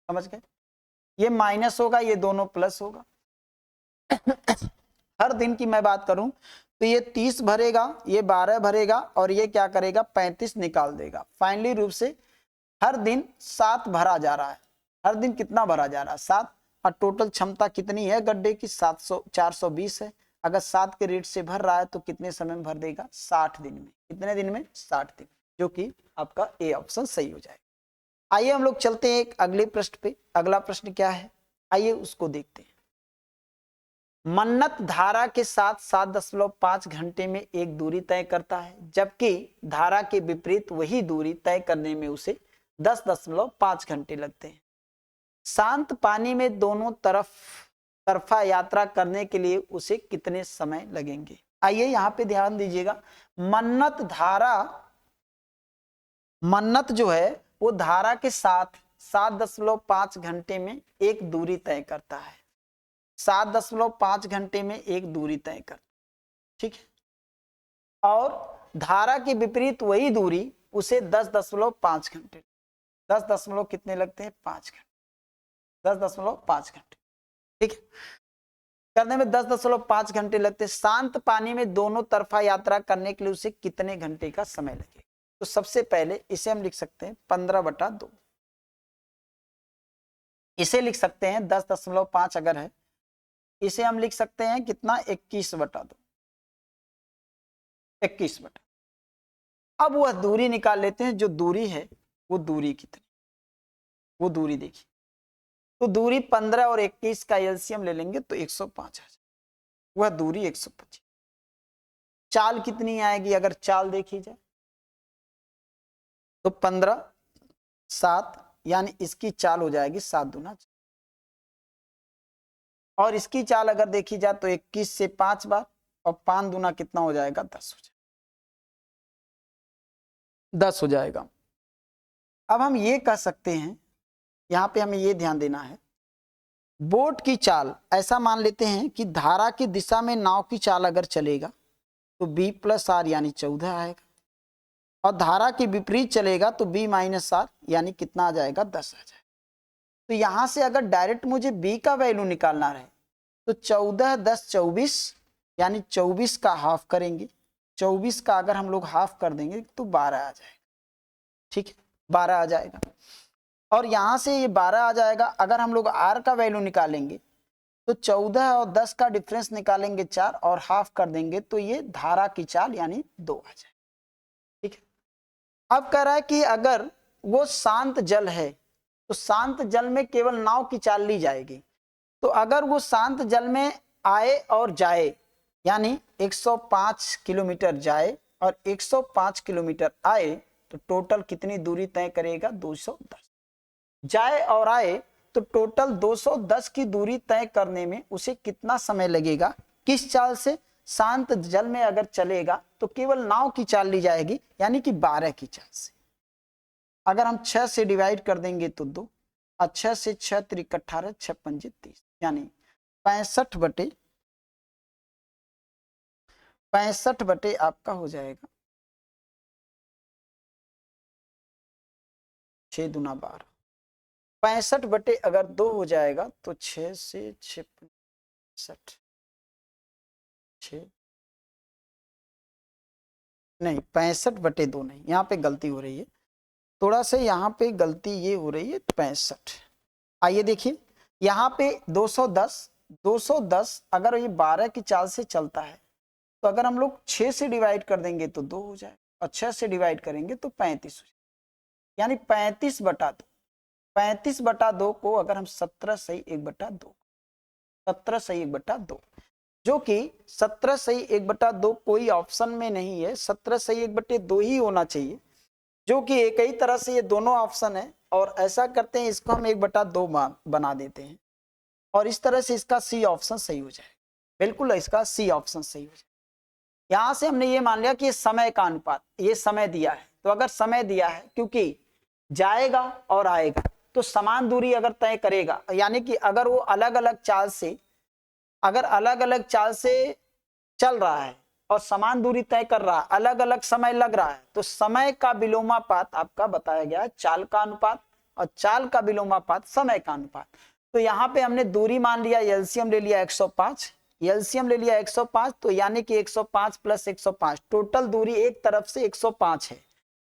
समझ गए, ये माइनस होगा, ये दोनों प्लस होगा। हर दिन की मैं बात करूं तो ये 30 भरेगा, ये 12 भरेगा, और ये क्या करेगा 35 निकाल देगा। फाइनली रूप से हर दिन 7 भरा जा रहा है, हर दिन कितना भरा जा रहा है 7, और टोटल क्षमता कितनी है गड्ढे की 420 है। अगर 7 के रेट से भर रहा है तो कितने समय में भर देगा 60 दिन में। कितने दिन में 60 दिन, जो कि आपका ए ऑप्शन सही हो जाएगा। आइए हम लोग चलते हैं एक अगले प्रश्न पे। अगला प्रश्न क्या है आइए उसको देखते हैं। मन्नत धारा के साथ 7.5 घंटे में एक दूरी तय करता है, जबकि धारा के विपरीत वही दूरी तय करने में उसे 10.5 घंटे लगते हैं। शांत पानी में दोनों तरफा यात्रा करने के लिए उसे कितने समय लगेंगे। आइए यहाँ पे ध्यान दीजिएगा, मन्नत जो है वो धारा के साथ 7.5 घंटे में एक दूरी तय करता है, 7.5 घंटे में एक दूरी तय कर, ठीक है। और धारा के विपरीत वही दूरी उसे 10.5 घंटे, 10 दशमलव कितने लगते हैं 5 घंटे। 10.5 घंटे। ठीक है, करने में 10.5 घंटे लगते। शांत पानी में दोनों तरफा यात्रा करने के लिए उसे कितने घंटे का समय लगेगा? तो सबसे पहले इसे हम लिख सकते हैं 15/2, इसे लिख सकते हैं 10.5 अगर है, इसे हम लिख सकते हैं कितना 21/2, 21/। अब वह दूरी निकाल लेते हैं, जो दूरी है वो दूरी कितनी, वो दूरी देखिए, तो दूरी 15 और 21 का एलसीएम ले लेंगे तो 105 आ जाए, वह दूरी 125। चाल कितनी आएगी अगर चाल देखी जाए तो 15 7, यानी इसकी चाल हो जाएगी 7 दूना 4, और इसकी चाल अगर देखी जाए तो 21 से 5 बार, और 5 दूना कितना हो जाएगा 10 हो जाएगा, 10 हो जाएगा। अब हम ये कह सकते हैं, यहां पे हमें ये ध्यान देना है, बोट की चाल ऐसा मान लेते हैं कि धारा की दिशा में नाव की चाल अगर चलेगा तो b+r यानी 14 आएगा, और धारा के विपरीत चलेगा तो b-r यानी कितना आ जाएगा 10 आ जाएगा। तो यहां से अगर डायरेक्ट मुझे b का वैल्यू निकालना रहे तो 14 10 24, यानी 24 का हाफ करेंगे, 24 का अगर हम लोग हाफ कर देंगे तो 12 आ जाएगा। ठीक है, 12 आ जाएगा, और यहां से ये 12 आ जाएगा। अगर हम लोग r का वैल्यू निकालेंगे तो 14 और 10 का डिफरेंस निकालेंगे 4 और हाफ कर देंगे तो ये धारा की चाल यानी 2 आ जाए। ठीक है, अब कह रहा है कि अगर वो शांत जल है तो शांत जल में केवल नाव की चाल ली जाएगी, तो अगर वो शांत जल में आए और जाए, यानी 105 किलोमीटर जाए और 105 किलोमीटर आए, तो टोटल कितनी दूरी तय करेगा 210। जाए और आए तो टोटल 210 की दूरी तय करने में उसे कितना समय लगेगा, किस चाल से? शांत जल में अगर चलेगा तो केवल नाव की चाल ली जाएगी, यानी कि 12 की चाल से। अगर हम 6 से डिवाइड कर देंगे तो 2, और 6 से 6 3 18, 6 5 30, यानी 65/65 आपका हो जाएगा 6 दूना 12, 65 अगर 2 हो जाएगा तो 6 से 6 65, 6 नहीं 65/2 नहीं, यहाँ पे गलती हो रही है, थोड़ा सा यहाँ पे गलती ये हो रही है 65। आइए देखिए, यहाँ पे 210 अगर ये 12 की चाल से चलता है तो अगर हम लोग 6 से डिवाइड कर देंगे तो 2 हो जाएगा, और 6 से डिवाइड करेंगे तो 35 हो जाएगा, यानी 35/2। 35/2 को अगर हम 17 सही 1/2, 17 सही 1/2, जो कि 17 सही 1/2 कोई ऑप्शन में नहीं है, 17 सही 1/2 ही होना चाहिए, जो कि एक ही तरह से ये दोनों ऑप्शन है। और ऐसा करते हैं, इसको हम 1/2 बना देते हैं, और इस तरह से इसका सी ऑप्शन सही हो जाए, बिल्कुल इसका सी ऑप्शन सही हो जाए। यहां से हमने ये मान लिया कि समय का अनुपात, ये समय दिया है, तो अगर समय दिया है, क्योंकि जाएगा और आएगा तो समान दूरी अगर तय करेगा, यानी कि अगर वो अलग अलग चाल से, अगर अलग अलग चाल से चल रहा है और समान दूरी तय कर रहा है, अलग अलग समय लग रहा है, तो समय का विलोमापात आपका बताया गया है चाल का अनुपात, और चाल का विलोमापात समय का अनुपात। तो यहाँ पे हमने दूरी मान लिया, एलसीएम ले लिया 105, एलसीएम ले लिया 105, तो यानी कि 105 + 105, टोटल दूरी एक तरफ से 105 है।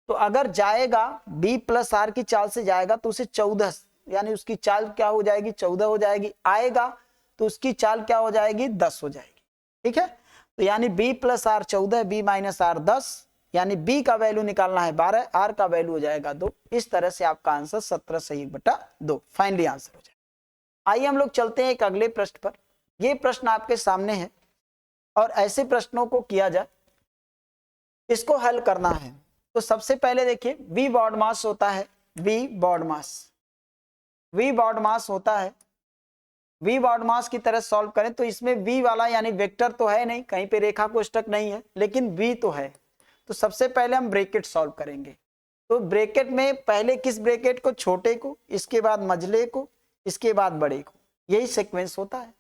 तो अगर जाएगा b+r की चाल से जाएगा तो उसे 14, यानी उसकी चाल क्या हो जाएगी 14 हो जाएगी, आएगा तो उसकी चाल क्या हो जाएगी 10 हो जाएगी। ठीक है, तो यानी b+r 14, b-r 10, यानी b का वैल्यू निकालना है 12, r का वैल्यू हो जाएगा 2। इस तरह से आपका आंसर 17 सही 1/2 फाइनली आंसर हो जाएगा। आइए हम लोग चलते हैं एक अगले प्रश्न पर। यह प्रश्न आपके सामने है, और ऐसे प्रश्नों को किया जाए, इसको हल करना है। तो सबसे पहले देखिए, v बॉड मास होता है, v बॉड मास होता है, v बॉड मास की तरह सॉल्व करें तो इसमें v वाला यानी वेक्टर तो है नहीं, कहीं पे रेखा कोष्ठक नहीं है, लेकिन v तो है। तो सबसे पहले हम ब्रैकेट सॉल्व करेंगे। तो ब्रैकेट में पहले किस ब्रैकेट को, छोटे को, इसके बाद मझले को, इसके बाद बड़े को, यही सीक्वेंस होता है।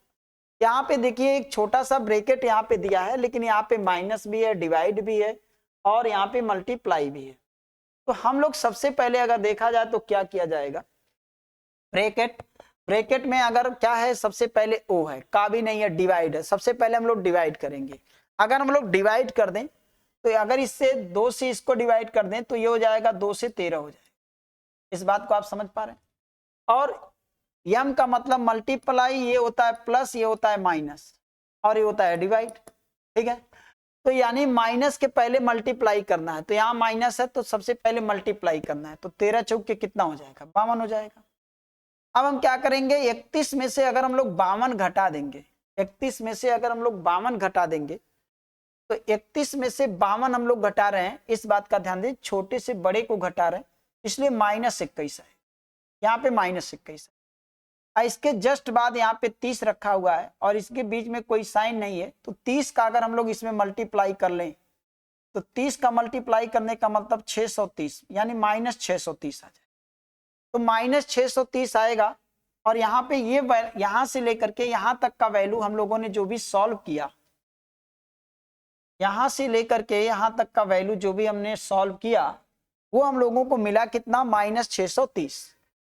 यहाँ पे देखिए एक छोटा सा ब्रैकेट यहाँ पे दिया है, लेकिन यहाँ पे माइनस भी है, डिवाइड भी है, और यहाँ पे मल्टीप्लाई भी है। तो हम लोग सबसे पहले अगर देखा जाए तो क्या किया जाएगा, ब्रैकेट में अगर क्या है, सबसे पहले ओ है, का भी नहीं है, डिवाइड है, सबसे पहले हम लोग डिवाइड करेंगे। अगर हम लोग डिवाइड कर दें तो अगर इससे 2 से इसको डिवाइड कर दें तो ये हो जाएगा 2 से 13 हो जाएगा। इस बात को आप समझ पा रहे हैं। और यम का मतलब मल्टीप्लाई, ये होता है प्लस, ये होता है माइनस, और ये होता है डिवाइड। ठीक है, तो यानी माइनस के पहले मल्टीप्लाई करना है, तो यहाँ माइनस है तो सबसे पहले मल्टीप्लाई करना है, तो 13 चौक के कितना हो जाएगा, 52 हो जाएगा। अब हम क्या करेंगे, 31 में से अगर हम लोग 52 घटा देंगे, 31 में से अगर हम लोग 52 घटा देंगे, तो 31 में से 52 हम लोग घटा रहे हैं, इस बात का ध्यान दें, छोटे से बड़े को घटा रहे हैं, इसलिए -21 है, यहाँ पे -21 है। इसके जस्ट बाद यहाँ पे 30 रखा हुआ है और इसके बीच में कोई साइन नहीं है, तो 30 का अगर हम लोग इसमें मल्टीप्लाई कर लें तो 30 का मल्टीप्लाई करने का मतलब 630, यानी -630 आ जाए, तो -630 आएगा। और यहाँ पे ये यहाँ से लेकर के यहाँ तक का वैल्यू हम लोगों ने जो भी सॉल्व किया, यहां से लेकर के यहां तक का वैल्यू जो भी हमने सॉल्व किया, वो हम लोगों को मिला कितना, -630।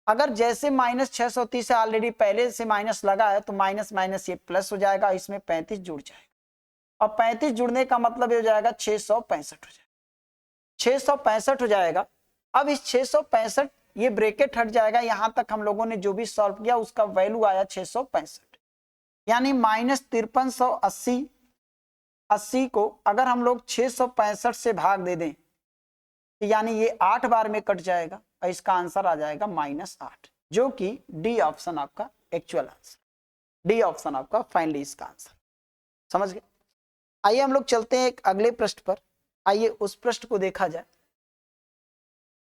अगर जैसे -630 है, ऑलरेडी पहले से माइनस लगा है, तो माइनस माइनस ये प्लस हो जाएगा, इसमें 35 जुड़ जाएगा, और 35 जुड़ने का मतलब ये हो जाएगा 665 हो जाएगा, 665 हो जाएगा। अब इस 665, ये ब्रैकेट हट जाएगा, यहां तक हम लोगों ने जो भी सॉल्व किया उसका वैल्यू आया 665, यानी -5380। 80 को अगर हम लोग 665 से भाग दे दें तो यानी ये 8 बार में कट जाएगा, और इसका आंसर आ जाएगा -8, जो कि डी ऑप्शन आपका एक्चुअल आंसर, डी ऑप्शन आपका फाइनली इसका आंसर। समझ गए? आइए हम लोग चलते हैं एक अगले प्रश्न पर। आइए उस प्रश्न को देखा जाए।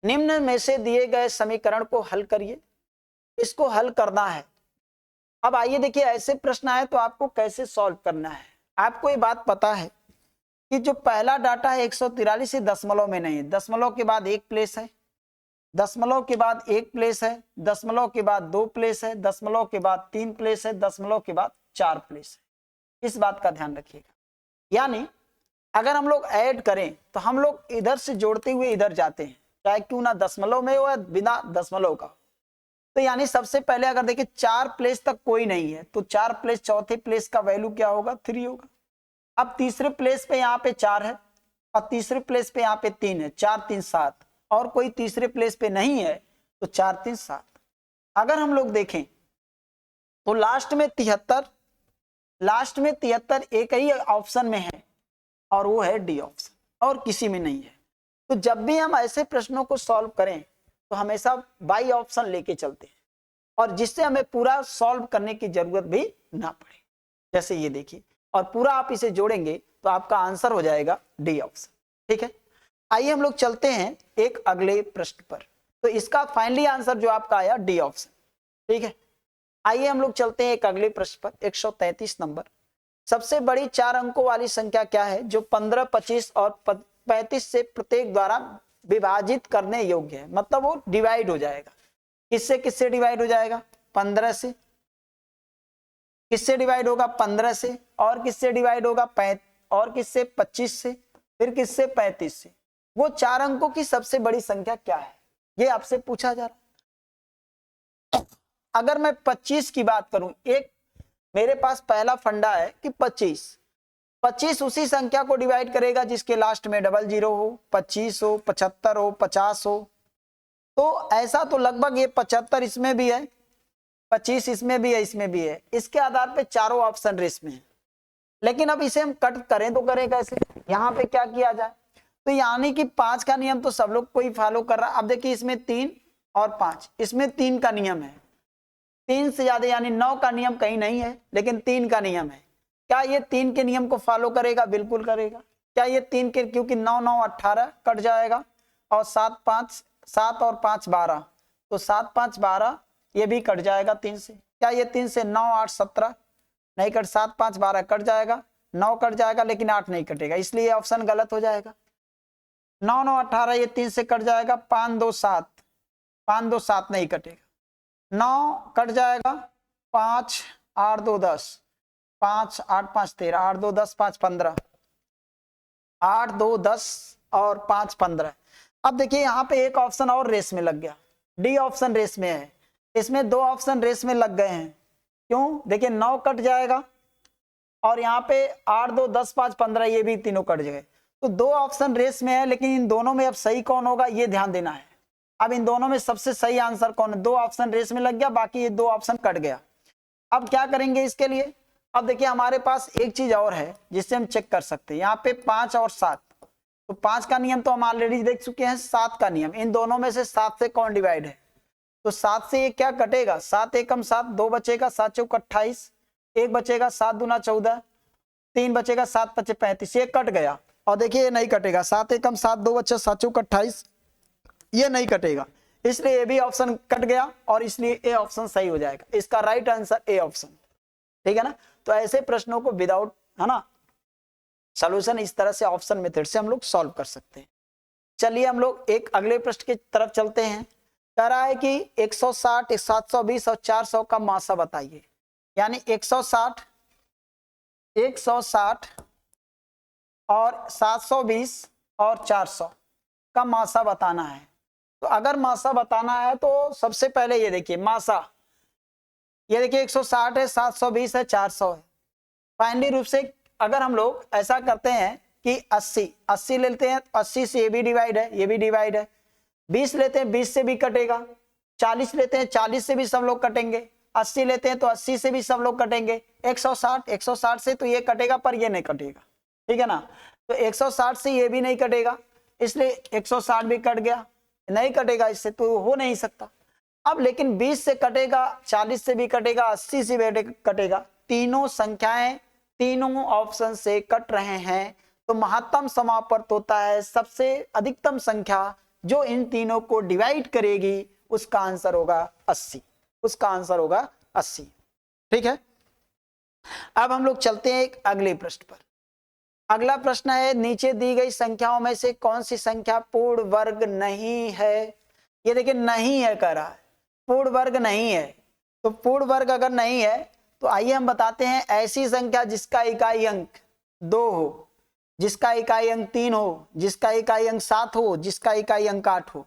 निम्न में से दिए गए समीकरण को हल करिए, इसको हल करना है। अब आइए देखिए, ऐसे प्रश्न आए तो आपको कैसे सॉल्व करना है। आपको ये बात पता है कि जो पहला डाटा है 143 से दशमलव में नहीं है, दशमलव के बाद एक प्लेस है, दशमलव के बाद एक प्लेस है, दशमलव के बाद 2 प्लेस है, दशमलव के बाद 3 प्लेस है, दशमलव के बाद 4 प्लेस है। इस बात का ध्यान रखिएगा। यानी अगर हम लोग ऐड करें तो हम लोग इधर से जोड़ते हुए इधर जाते हैं, चाहे क्यों ना दशमलव में हो या बिना दशमलव का। तो यानी सबसे पहले अगर देखिए 4 प्लेस तक कोई नहीं है, तो 4 प्लेस, चौथे प्लेस का वैल्यू क्या होगा, 3 होगा। अब तीसरे प्लेस पे यहाँ पे 4 है, और तीसरे प्लेस पे यहाँ पे 3 है, 4 3 7, और कोई तीसरे प्लेस पे नहीं है, तो 4 3 7। अगर हम लोग देखें तो लास्ट में 73, लास्ट में 73 एक ही ऑप्शन में है, और वो है डी ऑप्शन, और किसी में नहीं है। तो जब भी हम ऐसे प्रश्नों को सॉल्व करें तो हमेशा बाई ऑप्शन लेके चलते हैं, और जिससे हमें पूरा सॉल्व करने की जरूरत भी ना पड़े। जैसे ये देखिए, और पूरा आप इसे जोड़ेंगे तो आपका आंसर हो जाएगा डी ऑप्शन। ठीक है, आइए हम लोग चलते हैं एक अगले प्रश्न पर। तो इसका फाइनली आंसर जो आपका आया डी ऑप्शन। ठीक है, आइए हम लोग चलते हैं एक अगले प्रश्न पर। 133 नंबर, सबसे बड़ी 4 अंकों वाली संख्या क्या है जो 15, 25 और 35 से प्रत्येक द्वारा विभाजित करने योग्य है, मतलब वो डिवाइड हो जाएगा। किससे किससे डिवाइड हो जाएगा, 15 से, किससे डिवाइड होगा, 15 से, और किससे डिवाइड होगा, और किससे, 25 से, फिर किससे, 35 से। वो 4 अंकों की सबसे बड़ी संख्या क्या है, ये आपसे पूछा जा रहा है। अगर मैं 25 की बात करूं, एक मेरे पास पहला फंडा है कि 25 उसी संख्या को डिवाइड करेगा जिसके लास्ट में 00 हो, 25 हो, 75 हो, 50 हो। तो ऐसा तो लगभग ये 75 इसमें भी है, 25 इसमें भी है, इसमें भी है। इसके आधार पे चारों ऑप्शन रेस में है। लेकिन अब इसे हम कट करें तो करें कैसे, यहाँ पे क्या किया जाए। तो यानी कि 5 का नियम तो सब लोग कोई फॉलो कर रहा है। अब देखिए इसमें 3 और 5, इसमें 3 का नियम है, 3 से ज्यादा यानी 9 का नियम कहीं नहीं है, लेकिन 3 का नियम है। क्या ये 3 के नियम को फॉलो करेगा, बिल्कुल करेगा। क्या ये 3 के, क्योंकि 9 9 18 कट जाएगा, और 7 5 7 और 5 12, तो 7 5 12 ये भी कट जाएगा 3 से। क्या ये 3 से 9 8 17 नहीं कट, 7 5 12 कट जाएगा, 9 कट जाएगा, लेकिन 8 नहीं कटेगा, इसलिए ऑप्शन गलत हो जाएगा। 9 9 18 ये 3 से कट जाएगा, 5 2 7, 5 2 7 नहीं कटेगा, 9 कट जाएगा, 5 8 2 10, 5 8 5 13, 8 2 10 5 15, 8 2 10 और 5 15। अब देखिए यहाँ पे एक ऑप्शन और रेस में लग गया, डी ऑप्शन रेस में है। इसमें दो ऑप्शन रेस में लग गए हैं। क्यों? देखिए 9 कट जाएगा और यहाँ पे 8 2 10 5 15 ये भी तीनों कट गए। तो दो ऑप्शन रेस में है, लेकिन इन दोनों में अब सही कौन होगा ये ध्यान देना है। अब इन दोनों में सबसे सही आंसर कौन है? दो ऑप्शन रेस में लग गया, बाकी ये दो ऑप्शन कट गया। अब क्या करेंगे इसके लिए? अब देखिए हमारे पास एक चीज और है जिससे हम चेक कर सकते हैं। यहाँ पे 5 और 7, तो 5 का नियम तो हम ऑलरेडी देख चुके हैं। 7 का नियम, इन दोनों में से 7 से कौन डिवाइड है? तो 7 से ये क्या कटेगा? 7 एकम 7, 2 बचेगा, 7 चौक 28, 1 बचेगा, 7 दूना 14, 3 बचेगा, 7 पचे 35, ये कट गया। और देखिए ये नहीं कटेगा, 7 एकम 7, 2 बच्चे, 7 चौक 28, ये नहीं कटेगा, इसलिए ये भी ऑप्शन कट गया और इसलिए ए ऑप्शन सही हो जाएगा। इसका राइट आंसर ए ऑप्शन, ठीक है ना। तो ऐसे प्रश्नों को विदाउट, है ना, सॉल्यूशन इस तरह से ऑप्शन मेथड से हम लोग सॉल्व कर सकते हैं। चलिए हम लोग एक अगले प्रश्न की तरफ चलते हैं। कह रहा है कि 160, 720 और 400 का मासा बताइए। यानी 160 और 720 और 400 का मासा बताना है। तो अगर मासा बताना है तो सबसे पहले ये देखिए मासा, ये देखिए 160 है, 720 है, 400 है। फाइनली रूप से अगर हम लोग ऐसा करते हैं कि 80 लेते हैं, 80 से ये भी डिवाइड है, ये भी डिवाइड है। 20 लेते हैं, 20 से भी कटेगा। 40 लेते हैं, 40 से भी सब लोग कटेंगे। 80 लेते हैं तो 80 से भी सब लोग कटेंगे। 160 से तो ये कटेगा पर ये नहीं कटेगा, ठीक है ना। तो 160 से ये भी नहीं कटेगा, इसलिए 160 भी कट गया, नहीं कटेगा इससे, तो हो नहीं सकता। अब लेकिन 20 से कटेगा, 40 से भी कटेगा, 80 से भी कटेगा। तीनों संख्याएं तीनों ऑप्शन से कट रहे हैं, तो महत्तम समापवर्त होता है सबसे अधिकतम संख्या जो इन तीनों को डिवाइड करेगी, उसका आंसर होगा 80। उसका आंसर होगा 80, ठीक है। अब हम लोग चलते हैं एक अगले प्रश्न पर। अगला प्रश्न है, नीचे दी गई संख्याओं में से कौन सी संख्या पूर्ण वर्ग नहीं है? ये देखिए नहीं है कह रहा है, पूर्ण वर्ग नहीं है। तो पूर्ण वर्ग अगर नहीं है तो आइए हम बताते हैं, ऐसी संख्या जिसका इकाई अंक 2 हो, जिसका इकाई अंक 3 हो, जिसका इकाई अंक 7 हो, जिसका इकाई अंक 8 हो।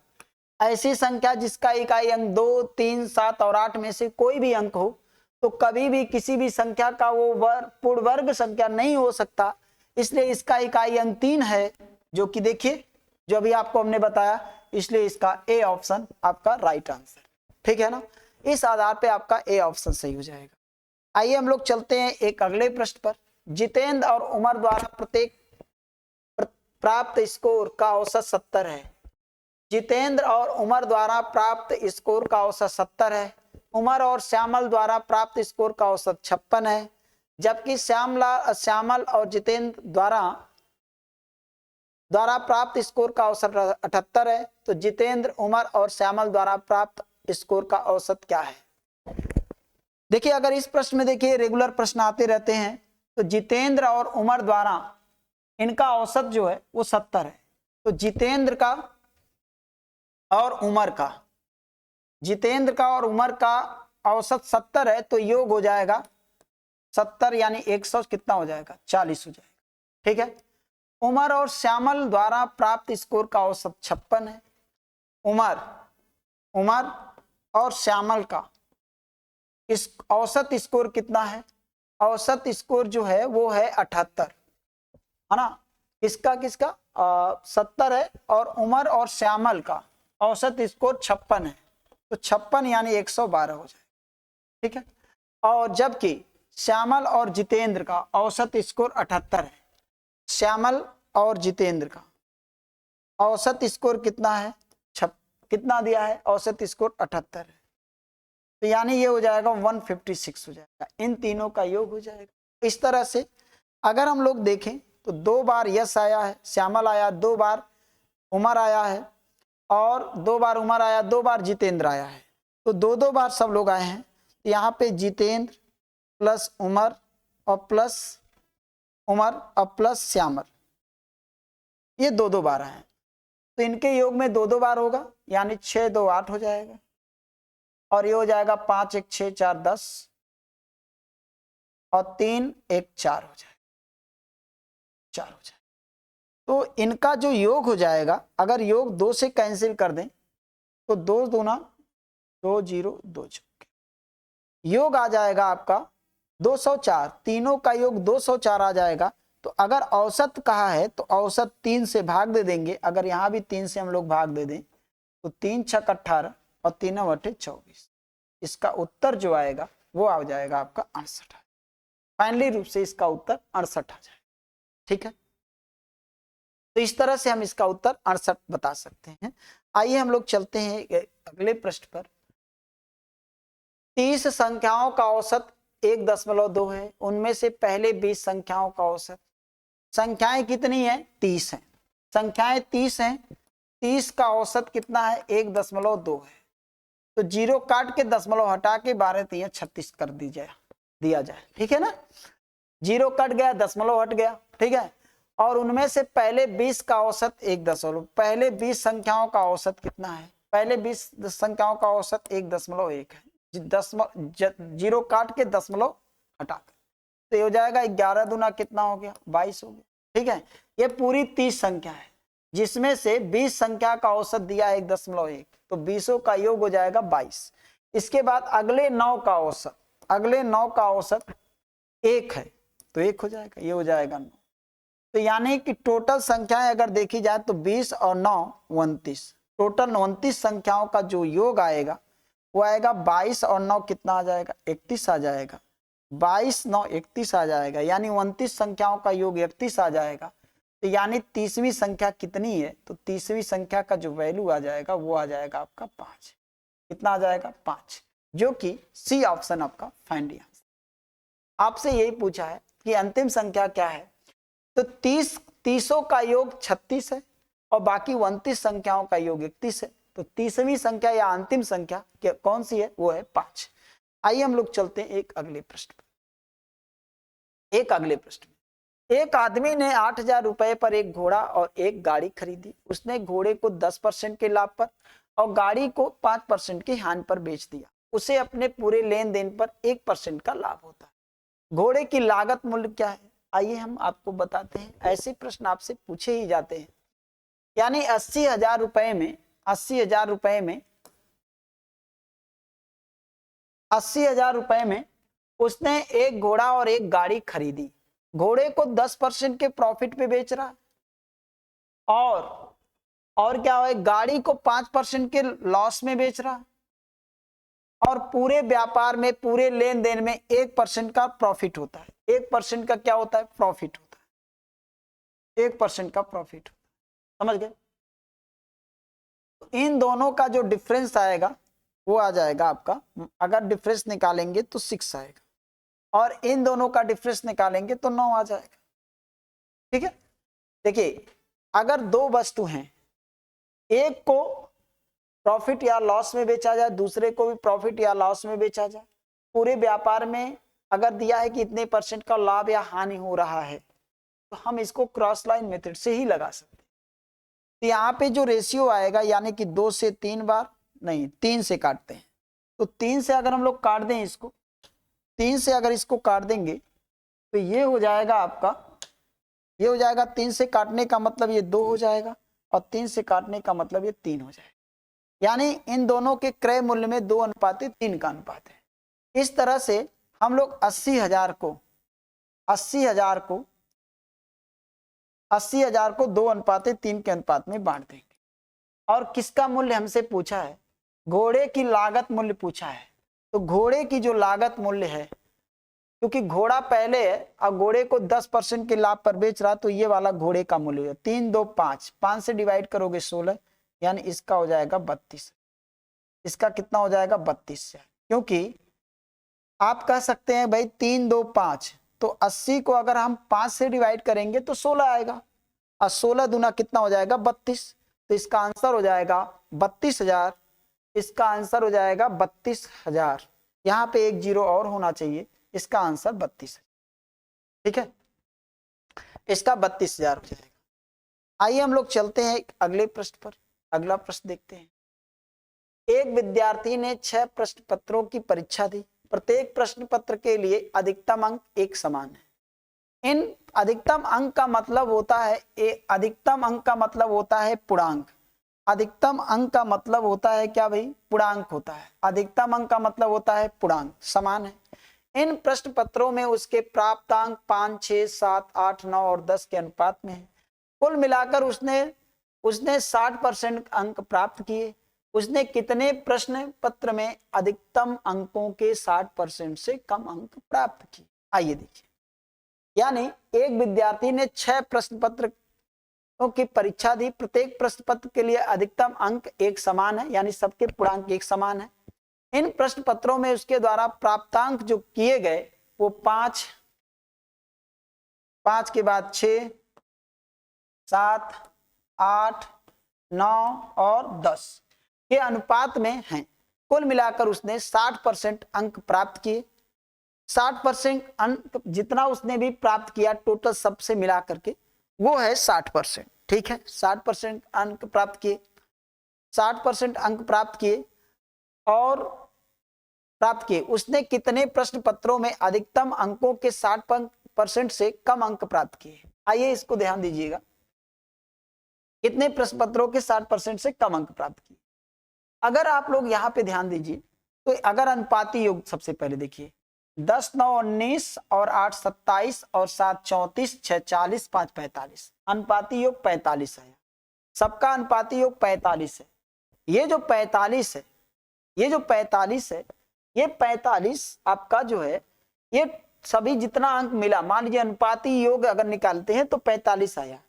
ऐसी संख्या जिसका इकाई अंक 2, 3, 7 और 8 में से कोई भी अंक हो, तो कभी भी किसी भी संख्या का वो पूर्ण वर्ग संख्या नहीं हो सकता। इसलिए इसका इकाई अंक 3 है, जो कि देखिए जो अभी आपको हमने बताया, इसलिए इसका ए ऑप्शन आपका राइट आंसर, ठीक है ना। इस आधार पे आपका ए ऑप्शन सही हो जाएगा। आइए हम लोग चलते हैं एक अगले प्रश्न पर। जितेंद्र और उमर द्वारा प्रत्येक प्राप्त स्कोर का औसत 70 है। जितेंद्र और उमर द्वारा प्राप्त स्कोर का औसत 70 है। उमर और श्यामल द्वारा प्राप्त स्कोर का औसत 56 है। जबकि श्यामल और जितेंद्र द्वारा प्राप्त स्कोर का औसत 78 है। तो जितेंद्र, उमर और श्यामल द्वारा प्राप्त स्कोर का औसत क्या है? देखिए अगर इस प्रश्न में देखिए रेगुलर प्रश्न आते रहते हैं, तो जितेंद्र और उमर द्वारा इनका औसत जो है वो 70 है। तो जितेंद्र का और उमर का, जितेंद्र का और उमर का औसत 70 है, तो योग हो जाएगा 70 यानी 100 कितना हो जाएगा? 40 हो जाएगा, ठीक है। उमर और श्यामल द्वारा प्राप्त स्कोर का औसत 56 है। उमर और श्यामल का इस औसत स्कोर कितना है? औसत स्कोर जो है वो है 78, है ना। किसका 70 है, और उमर और श्यामल का औसत स्कोर 56 है। तो 56 यानी 112 हो जाए, ठीक है। और जबकि श्यामल और जितेंद्र का औसत स्कोर 78 है। श्यामल और जितेंद्र का औसत स्कोर कितना है? कितना दिया है? औसत स्कोर 78 है। तो यानी ये हो जाएगा 156 हो जाएगा, इन तीनों का योग हो जाएगा। इस तरह से अगर हम लोग देखें तो 2 बार यश आया है, श्यामल आया, 2 बार उमर आया है, और 2 बार उमर आया, 2 बार जितेंद्र आया है। तो 2-2 बार सब लोग आए हैं। तो यहाँ पे जितेंद्र प्लस उमर और प्लस उमर और प्लस श्यामल, ये 2-2 बार आए हैं। तो इनके योग में 2-2 बार होगा, यानी 6 2 8 हो जाएगा, और ये हो जाएगा 5 1 6 4 10 और 3 1 4 हो जाएगा, 4 हो जाएगा। तो इनका जो योग हो जाएगा, अगर योग 2 से कैंसिल कर दें तो 2 दूना 2 0 2 चौके, योग आ जाएगा आपका 204, तीनों का योग 204 आ जाएगा। तो अगर औसत कहा है तो औसत 3 से भाग दे देंगे, अगर यहाँ भी 3 से हम लोग भाग दे दें तो 3 छक 18 और 3 बटे 24, इसका उत्तर जो आएगा वो आ जाएगा आपका 68। फाइनली रूप से इसका उत्तर 68 आ जाएगा। ठीक है, तो इस तरह से हम इसका उत्तर 68 बता सकते हैं। आइए हम लोग चलते हैं अगले प्रश्न पर। 30 संख्याओं का औसत 1.2 है, उनमें से पहले 20 संख्याओं का औसत। संख्याएं कितनी है? 30 है। संख्याएं 30 हैं, 30 का औसत कितना है? 1.2 है। तो जीरो काट के दशमलव हटा के 12 3 36 कर दिया जाए। ठीक है ना, जीरो कट गया, दशमलव हट गया। ठीक है, और उनमें से पहले 20 का औसत 1., पहले 20 संख्याओं का औसत कितना है? पहले 20 संख्याओं का औसत 1.1 है। जीरो काट के दशमलव हटा कर, तो ये हो जाएगा 11 दूना कितना हो गया? 22 हो गया। ठीक है, ये पूरी 30 संख्या है जिसमें से 20 संख्या का औसत दिया है 1.1, तो 20 का योग हो जाएगा 22। इसके बाद अगले 9 का औसत, अगले 9 का औसत 1 है, तो 1 हो जाएगा, ये हो जाएगा 9। तो यानी कि टोटल संख्याएं अगर देखी जाए तो 20 और 9 29, टोटल 29 संख्याओं का जो योग आएगा वो आएगा 22 और 9 कितना आ जाएगा? 31 आ जाएगा। 22 9 31 आ जाएगा, यानी 29 संख्याओं का योग 31 आ जाएगा। तो यानी 30वीं संख्या कितनी है? तो 30वीं संख्या का जो वैल्यू आ जाएगा वो आ जाएगा आपका 5। कितना आ जाएगा? 5, जो कि सी ऑप्शन आपका फाइनली आंसर। आपसे यही पूछा है कि अंतिम संख्या क्या है, तो 30 का योग 36 है और बाकी 29 संख्याओं का योग 31 है। तो 30वीं संख्या या अंतिम संख्या कौन सी है? वो है 5। आइए हम लोग चलते हैं एक अगले प्रश्न पर। एक अगले प्रश्न में एक आदमी ने 8,000 रुपए पर एक घोड़ा और एक गाड़ी खरीदी। उसने घोड़े को 10% के लाभ पर और गाड़ी को 5% की हानि पर बेच दिया। उसे अपने पूरे लेन देन पर 1% का लाभ होता है। घोड़े की लागत मूल्य क्या है? आइए हम आपको बताते हैं। ऐसे प्रश्न आपसे पूछे ही जाते हैं। यानी 80,000 रुपए में 80,000 रुपए में 80,000 रुपए में उसने एक घोड़ा और एक गाड़ी खरीदी। घोड़े को 10% के प्रॉफिट पे बेच रहा है और क्या है, गाड़ी को 5% के लॉस में बेच रहा है और पूरे व्यापार में, पूरे लेन देन में 1% का प्रॉफिट होता है। 1% का क्या होता है? प्रॉफिट होता है। 1% का प्रॉफिट, समझ गए? तो इन दोनों का जो डिफरेंस आएगा वो आ जाएगा आपका, अगर डिफरेंस निकालेंगे तो 6 आएगा और इन दोनों का डिफरेंस निकालेंगे तो 9 आ जाएगा। ठीक है, देखिए अगर दो वस्तु हैं, एक को प्रॉफिट या लॉस में बेचा जाए, दूसरे को भी प्रॉफिट या लॉस में बेचा जाए, पूरे व्यापार में अगर दिया है कि इतने % का लाभ या हानि हो रहा है, तो हम इसको क्रॉस लाइन मेथड से ही लगा सकते हैं। तो यहाँ पे जो रेशियो आएगा, यानी कि 2 से 3 बार नहीं, 3 से काटते हैं, तो 3 से अगर हम लोग काट दें इसको, 3 से अगर इसको काट देंगे तो ये हो जाएगा आपका, ये हो जाएगा 3 से काटने का मतलब ये 2 हो जाएगा और 3 से काटने का मतलब ये 3 हो जाएगा। यानी इन दोनों के क्रय मूल्य में 2:3 का अनुपात है। इस तरह से हम लोग 80,000 को 2:3 के अनुपात में बांट देंगे। और किसका मूल्य हमसे पूछा है? घोड़े की लागत मूल्य पूछा है। तो घोड़े की जो लागत मूल्य है, क्योंकि घोड़ा पहले है और घोड़े को 10% के लाभ पर बेच रहा, तो ये वाला घोड़े का मूल्य है 3 2 5, 5 से डिवाइड करोगे 16, यानी इसका हो जाएगा 32। इसका कितना हो जाएगा? 32। क्योंकि आप कह सकते हैं भाई 3 2 5, तो 80 को अगर हम 5 से डिवाइड करेंगे तो 16 आएगा और 16 दूना कितना हो जाएगा? 32। तो इसका आंसर हो जाएगा 32,000। इसका आंसर हो जाएगा 32,000। यहाँ पे एक जीरो और होना चाहिए, इसका आंसर 32 है। ठीक है, इसका 32,000 हो जाएगा। आइए हम लोग चलते हैं अगले प्रश्न पर। अगला प्रश्न देखते हैं। एक विद्यार्थी ने 6 प्रश्न पत्रों की परीक्षा दी। प्रत्येक प्रश्न पत्र के लिए अधिकतम अंक एक समान है। इन अधिकतम अंक का मतलब होता है, अधिकतम अंक का मतलब होता है पूर्णांक। अधिकतम अंक का मतलब होता है क्या भाई? पूर्णांक होता है। अधिकतम अंक का मतलब होता है पूर्णांक, समान है। इन प्रश्न पत्रों में उसके प्राप्तांक 5, 6, 7, 8, 9 और 10 के अनुपात में है। कुल मिलाकर उसने 60% अंक प्राप्त किए। उसने कितने प्रश्न पत्र में अधिकतम अंकों के 60% से कम अंक प्राप्त किए? आइए देखिए। यानी एक विद्यार्थी ने 6 प्रश्न पत्र की परीक्षा दी। प्रत्येक प्रश्न पत्र के लिए अधिकतम अंक एक समान है, यानी सबके पूर्णांक एक समान है। इन प्रश्न पत्रों में उसके द्वारा प्राप्तांक जो किए गए वो 5, 5 के बाद 6, 7, 8, 9 और 10 के अनुपात में हैं। कुल मिलाकर उसने 60% अंक प्राप्त किए। 60% अंक जितना उसने भी प्राप्त किया टोटल सबसे मिला करके वो है 60%। ठीक है, 60% अंक प्राप्त किए, 60% अंक प्राप्त किए और प्राप्त किए। उसने कितने प्रश्न पत्रों में अधिकतम अंकों के 60% से कम अंक प्राप्त किए? आइए इसको ध्यान दीजिएगा। कितने प्रश्न पत्रों के 60% से कम अंक प्राप्त किए? अगर आप लोग यहाँ पे ध्यान दीजिए तो अगर अनुपाती योग सबसे पहले देखिए, 10, 9, 19 और 8, 27 और 7, 34, 6, 40, 5, 45। अनुपाती योग 45 है। सबका अनुपाती योग 45 है। ये जो 45 है, ये जो 45 है, ये 45 आपका जो है, ये सभी जितना अंक मिला, मान लीजिए अनुपाती योग अगर निकालते हैं तो 45 आया।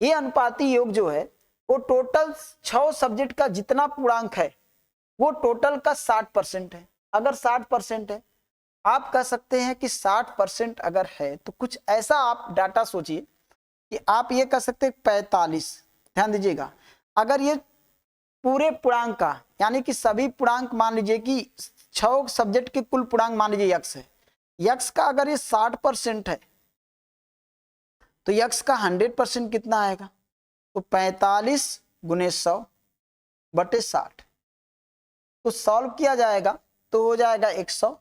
ये अनुपाती योग जो है वो टोटल 6 सब्जेक्ट का जितना पूर्णांक है वो टोटल का 60% है। अगर 60% है, आप कह सकते हैं कि 60% अगर है तो कुछ ऐसा आप डाटा सोचिए कि आप ये कह सकते हैं 45। ध्यान दीजिएगा, अगर ये पूरे पूर्णांक का यानी कि सभी पूर्णांक मान लीजिए कि 6 सब्जेक्ट के कुल पूर्णांक मान लीजिए यक्स है, यक्स का अगर ये 60% है तो यक्स का 100% कितना आएगा? तो 45 गुने 100 बटे 60। तो सॉल्व किया जाएगा तो हो जाएगा 100,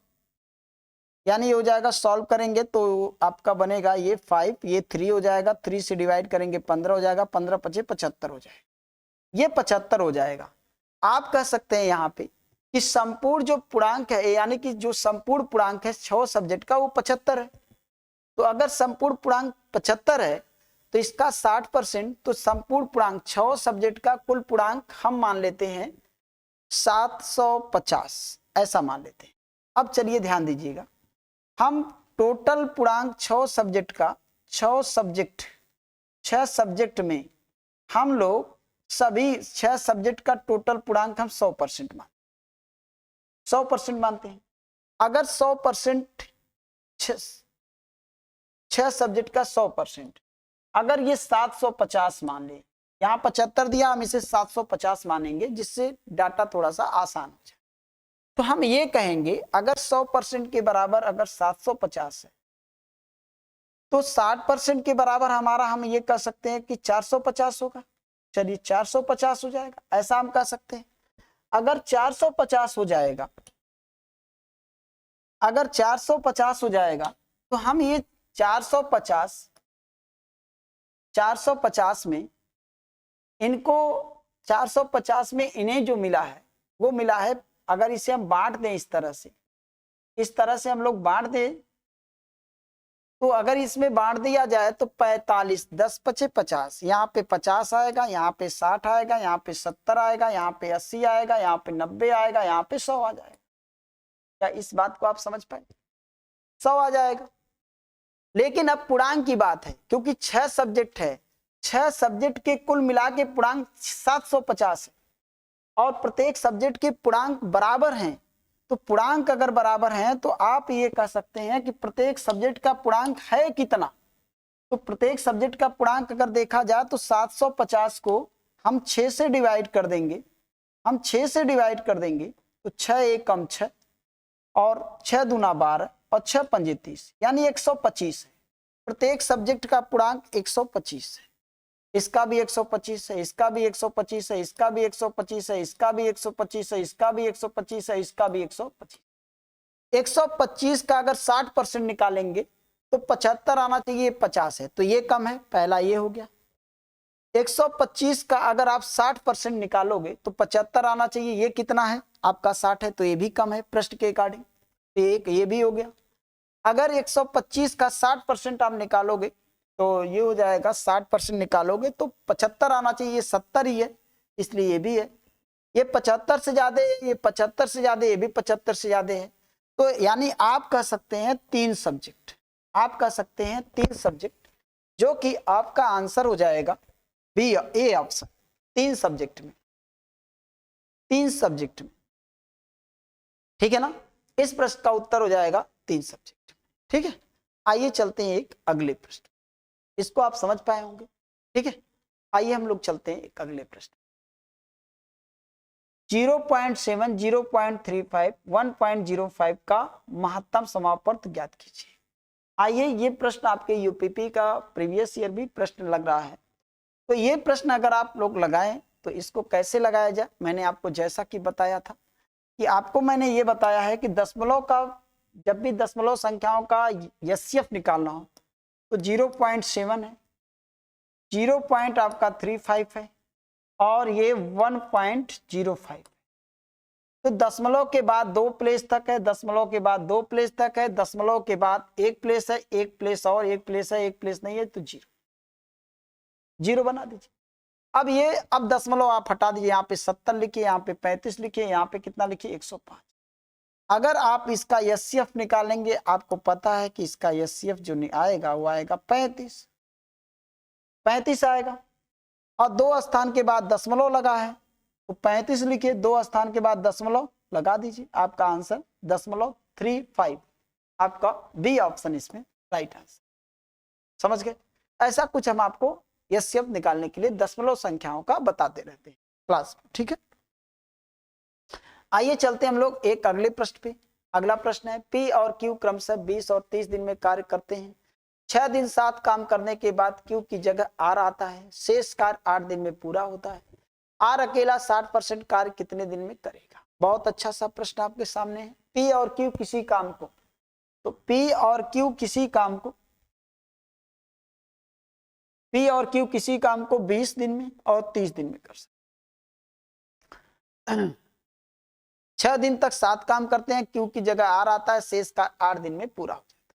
यानी हो जाएगा, सॉल्व करेंगे तो आपका बनेगा ये 5, ये 3 हो जाएगा, 3 से डिवाइड करेंगे 15 हो जाएगा, 15 पचे 75 हो जाएगा, ये 75 हो जाएगा। आप कह सकते हैं यहाँ पे कि संपूर्ण जो पूर्णांक है, यानी कि जो संपूर्ण पूर्णांक है 6 सब्जेक्ट का वो 75 है। तो अगर संपूर्ण पूर्णांक 75 है तो इसका 60%, तो संपूर्ण पूर्णांक 6 सब्जेक्ट का कुल पूर्णांक हम मान लेते हैं 750, ऐसा मान लेते हैं। अब चलिए ध्यान दीजिएगा, हम टोटल पूर्णांक 6 सब्जेक्ट का, 6 सब्जेक्ट में हम लोग सभी 6 सब्जेक्ट का टोटल पूर्णांक हम 100% 100% मानते हैं। अगर 100% 6 सब्जेक्ट का 100%, अगर ये 750 मान ले, यहाँ 75 दिया, हम इसे 750 मानेंगे जिससे डाटा थोड़ा सा आसान हो जाए। तो हम ये कहेंगे अगर 100% के बराबर अगर 750 है तो 60% के बराबर हमारा, हम ये कह सकते हैं कि 450 होगा। चलिए 450 हो जाएगा, ऐसा हम कह सकते हैं। अगर 450 हो जाएगा, अगर 450 हो जाएगा तो हम ये 450 में इनको 450 में इन्हें जो मिला है वो मिला है, अगर इसे हम बांट दें इस तरह से हम लोग बांट दें, तो अगर इसमें बांट दिया जाए तो 45, 10 पचे 50, यहाँ पे 50 आएगा, यहाँ पे 60 आएगा, यहाँ पे 70 आएगा, यहाँ पे 80 आएगा, यहाँ पे 90 आएगा, यहाँ पे 100 आ जाएगा। क्या इस बात को आप समझ पाए? 100 आ जाएगा। लेकिन अब पूर्णांक की बात है, क्योंकि 6 सब्जेक्ट है, 6 सब्जेक्ट के कुल मिला के पूर्णांक 750 है और प्रत्येक सब्जेक्ट के पूर्णांक बराबर हैं। तो पूर्णांक अगर बराबर हैं तो आप ये कह सकते हैं कि प्रत्येक सब्जेक्ट का पूर्णांक है कितना। तो प्रत्येक सब्जेक्ट का पूर्णांक अगर देखा जाए तो 750 को हम 6 से डिवाइड कर देंगे, हम 6 से डिवाइड कर देंगे तो 6 एक कम 6 और 6 दूना 12 और 6 पंजे 30, यानी 125 है। प्रत्येक सब्जेक्ट का पूर्णांक 125 है। इसका भी 125 है, इसका भी 125 है, इसका भी 125 है, इसका भी 125 है, इसका भी 125 है, इसका भी 125। 125 का अगर 60% निकालेंगे तो 75 आना चाहिए, 50 है तो ये कम है, पहला ये हो गया। 125 का अगर आप 60% निकालोगे तो 75 आना चाहिए। ये कितना है आपका 60 है, तो ये भी कम है प्रश्न के अकॉर्डिंग, तो एक ये भी हो गया। अगर 125 का 60% आप निकालोगे तो ये हो जाएगा, 60% निकालोगे तो 75 आना चाहिए, ये 70 ही है, इसलिए ये भी है। ये 75 से ज्यादा है, ये 75 से ज्यादा, ये भी 75 से ज्यादा है। तो यानी आप कह सकते हैं 3 सब्जेक्ट, आप कह सकते हैं 3 सब्जेक्ट, जो कि आपका आंसर हो जाएगा बी, ए ऑप्शन। 3 सब्जेक्ट में, 3 सब्जेक्ट में, ठीक है ना। इस प्रश्न का उत्तर हो जाएगा 3 सब्जेक्ट, ठीक है। आइए चलते हैं एक अगले प्रश्न, इसको आप समझ पाए होंगे, ठीक है। आइए हम लोग चलते हैं एक अगले प्रश्न। 0.7, 0.35, 1.05 का महत्तम समापवर्त ज्ञात कीजिए। आइए, ये प्रश्न आपके यूपीपी का प्रीवियस ईयर भी प्रश्न लग रहा है, तो ये प्रश्न अगर आप लोग लगाएं तो इसको कैसे लगाया जाए, मैंने आपको जैसा कि बताया था कि आपको मैंने ये बताया है कि दशमलव का, जब भी दशमलव संख्याओं का एचसीएफ निकालना हो तो 0.7 है, 0.35 है और ये 1.05। तो दशमलव के बाद 2 प्लेस तक है, दशमलव के बाद 2 प्लेस तक है, दशमलव के बाद 1 प्लेस है, 1 प्लेस और 1 प्लेस है, 1 प्लेस नहीं है, तो 0 0 बना दीजिए। अब ये, अब दशमलव आप हटा दीजिए, यहाँ पे 70 लिखिए, यहाँ पे 35 लिखिए, यहाँ पे कितना लिखिए 105। अगर आप इसका एचसीएफ निकालेंगे, आपको पता है कि इसका एचसीएफ जो आएगा वो आएगा 35 आएगा, और 2 स्थान के बाद दशमलव लगा है तो 35 लिखिए, 2 स्थान के बाद दशमलव लगा दीजिए, आपका आंसर 0.35, आपका बी ऑप्शन इसमें राइट आंसर। समझ गए। ऐसा कुछ हम आपको एचसीएफ निकालने के लिए दशमलव संख्याओं का बताते रहते हैं क्लास में, ठीक है। आइए चलते हम लोग एक अगले प्रश्न पे। अगला प्रश्न है, पी और क्यू क्रमशः 20 और 30 दिन में कार्य करते हैं। 6 दिन 7 काम करने के बाद क्यू की जगह आर आता है, शेष कार्य 8 दिन में पूरा होता है। आर अकेला 60% कार्य कितने दिन में करेगा। बहुत अच्छा सा प्रश्न आपके सामने है। पी और क्यू किसी काम को, तो पी और क्यू किसी काम को, पी और क्यू किसी काम को 20 दिन में और 30 दिन में कर सकते। 6 दिन तक 7 काम करते हैं, क्यू की जगह आर आता है, शेष कार्य 8 दिन में पूरा हो जाता है।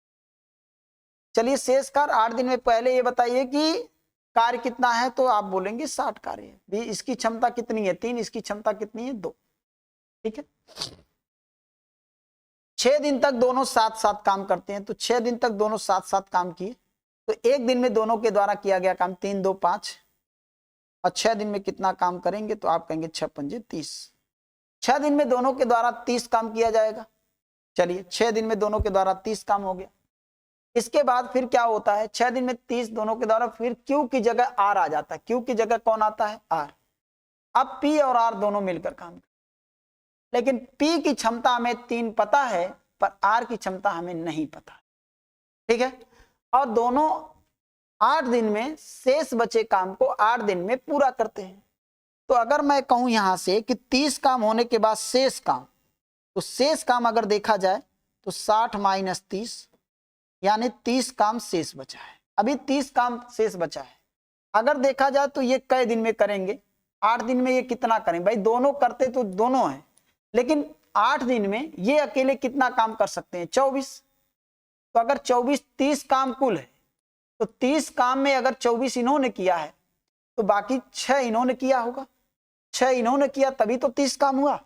चलिए शेष कार्य 8 दिन में, पहले ये बताइए कि कार्य कितना है, तो आप बोलेंगे 60 कार्य है। भी इसकी क्षमता कितनी है 3, इसकी क्षमता कितनी है 2, ठीक है। 6 दिन तक दोनों साथ साथ काम करते हैं, तो 6 दिन तक दोनों साथ साथ काम किए, तो 1 दिन में दोनों के द्वारा किया गया काम 3 2 5, और 6 दिन में कितना काम करेंगे, तो आप कहेंगे 6 पंजे 30। 6 दिन में दोनों के द्वारा 30 काम किया जाएगा। चलिए 6 दिन में दोनों के द्वारा 30 काम हो गया। इसके बाद फिर क्या होता है, 6 दिन में 30 दोनों के द्वारा, फिर क्यू की जगह आर आ जाता है। क्यू की जगह कौन आता है, आर। अब पी और आर दोनों मिलकर काम करते, लेकिन पी की क्षमता हमें 3 पता है, पर आर की क्षमता हमें नहीं पता, ठीक है। और दोनों 8 दिन में शेष बचे काम को 8 दिन में पूरा करते हैं। तो अगर मैं कहूं यहां से कि 30 काम होने के बाद शेष काम, तो शेष काम अगर देखा जाए तो 60 माइनस 30, यानी 30 काम शेष बचा है। अभी 30 काम शेष बचा है। अगर देखा जाए तो ये कई दिन में करेंगे, 8 दिन में ये कितना करेंगे, भाई दोनों करते तो दोनों हैं, लेकिन 8 दिन में ये अकेले कितना काम कर सकते हैं, 24। तो अगर 24, 30 काम कुल है, तो 30 काम में अगर 24 इन्होंने किया है, तो बाकी 6 इन्होंने किया होगा, 6 इन्होंने किया, तभी तो 30 काम हुआ।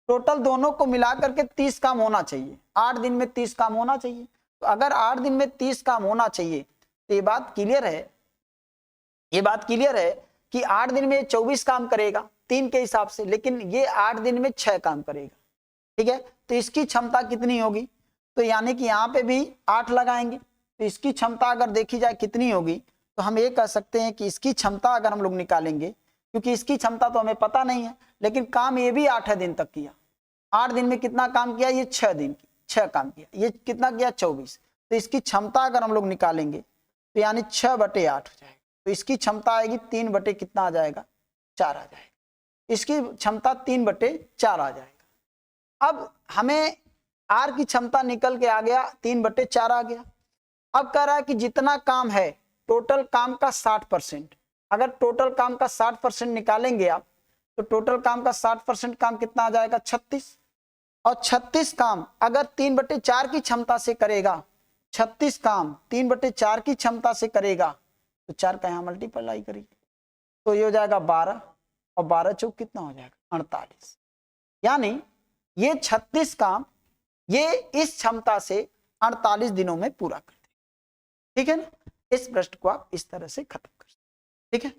टोटल दोनों को मिलाकर के 30 काम होना चाहिए, 8 दिन में 30 काम होना चाहिए। तो अगर 8 दिन में 30 काम होना चाहिए, तो ये बात क्लियर है, ये बात क्लियर है कि 8 दिन में 24 काम करेगा 3 के हिसाब से, लेकिन ये 8 दिन में 6 काम करेगा, ठीक है। तो इसकी क्षमता कितनी होगी, तो यानी कि यहाँ पे भी 8 लगाएंगे, तो इसकी क्षमता अगर देखी जाए कितनी होगी, तो हम ये कह सकते हैं कि इसकी क्षमता अगर हम लोग निकालेंगे, क्योंकि इसकी क्षमता तो हमें पता नहीं है, लेकिन काम ये भी 8 दिन तक किया। 8 दिन में कितना काम किया, ये 6 दिन की 6 काम किया, ये कितना किया 24। तो इसकी क्षमता अगर हम लोग निकालेंगे तो यानी 6/8 हो जाएगा। तो इसकी क्षमता आएगी 3 कितना आ जाएगा, 4 आ जाएगा। इसकी क्षमता 3/4 आ जाएगा। अब हमें आर की क्षमता निकल के आ गया 3/4 आ गया। अब कह रहा है कि जितना काम है टोटल काम का 60%, अगर टोटल काम का 60% निकालेंगे आप, तो टोटल काम का 60% काम कितना आ जाएगा 36। और 36 काम अगर 3/4 की क्षमता से करेगा, 36 काम 3/4 की क्षमता से करेगा, तो 4 का यहाँ मल्टीप्लाई करिए तो ये हो जाएगा 12, और 12 चौक कितना हो जाएगा 48। यानी ये 36 काम ये इस क्षमता से 48 दिनों में पूरा कर दे। ठीक है ना, इस प्रश्न को आप इस तरह से खत्म कर सकते। ठीक है,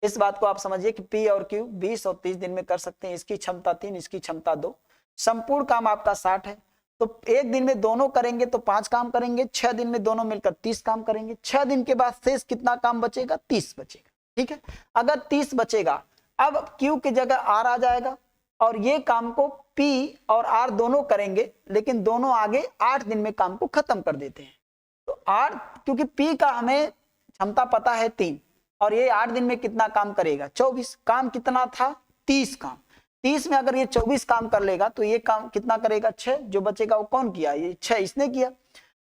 इस बात को आप समझिए कि P और Q 20 और 30 दिन में कर सकते हैं। इसकी क्षमता 3, इसकी क्षमता 2, संपूर्ण काम आपका 60 है, तो एक दिन में दोनों करेंगे तो 5 काम करेंगे, 6 दिन में दोनों मिलकर 30 काम करेंगे। 6 दिन के बाद शेष कितना काम बचेगा 30 बचेगा। ठीक है, अगर 30 बचेगा, अब Q की जगह R आ जाएगा और ये काम को P और R दोनों करेंगे, लेकिन दोनों आगे 8 दिन में काम को खत्म कर देते हैं। तो R, क्योंकि P का हमें क्षमता पता है 3 और ये 8 दिन में कितना काम करेगा 24। काम कितना था 30 काम, 30 में अगर ये 24 काम कर लेगा तो ये काम कितना करेगा 6, जो बचेगा वो कौन किया, ये 6 इसने किया।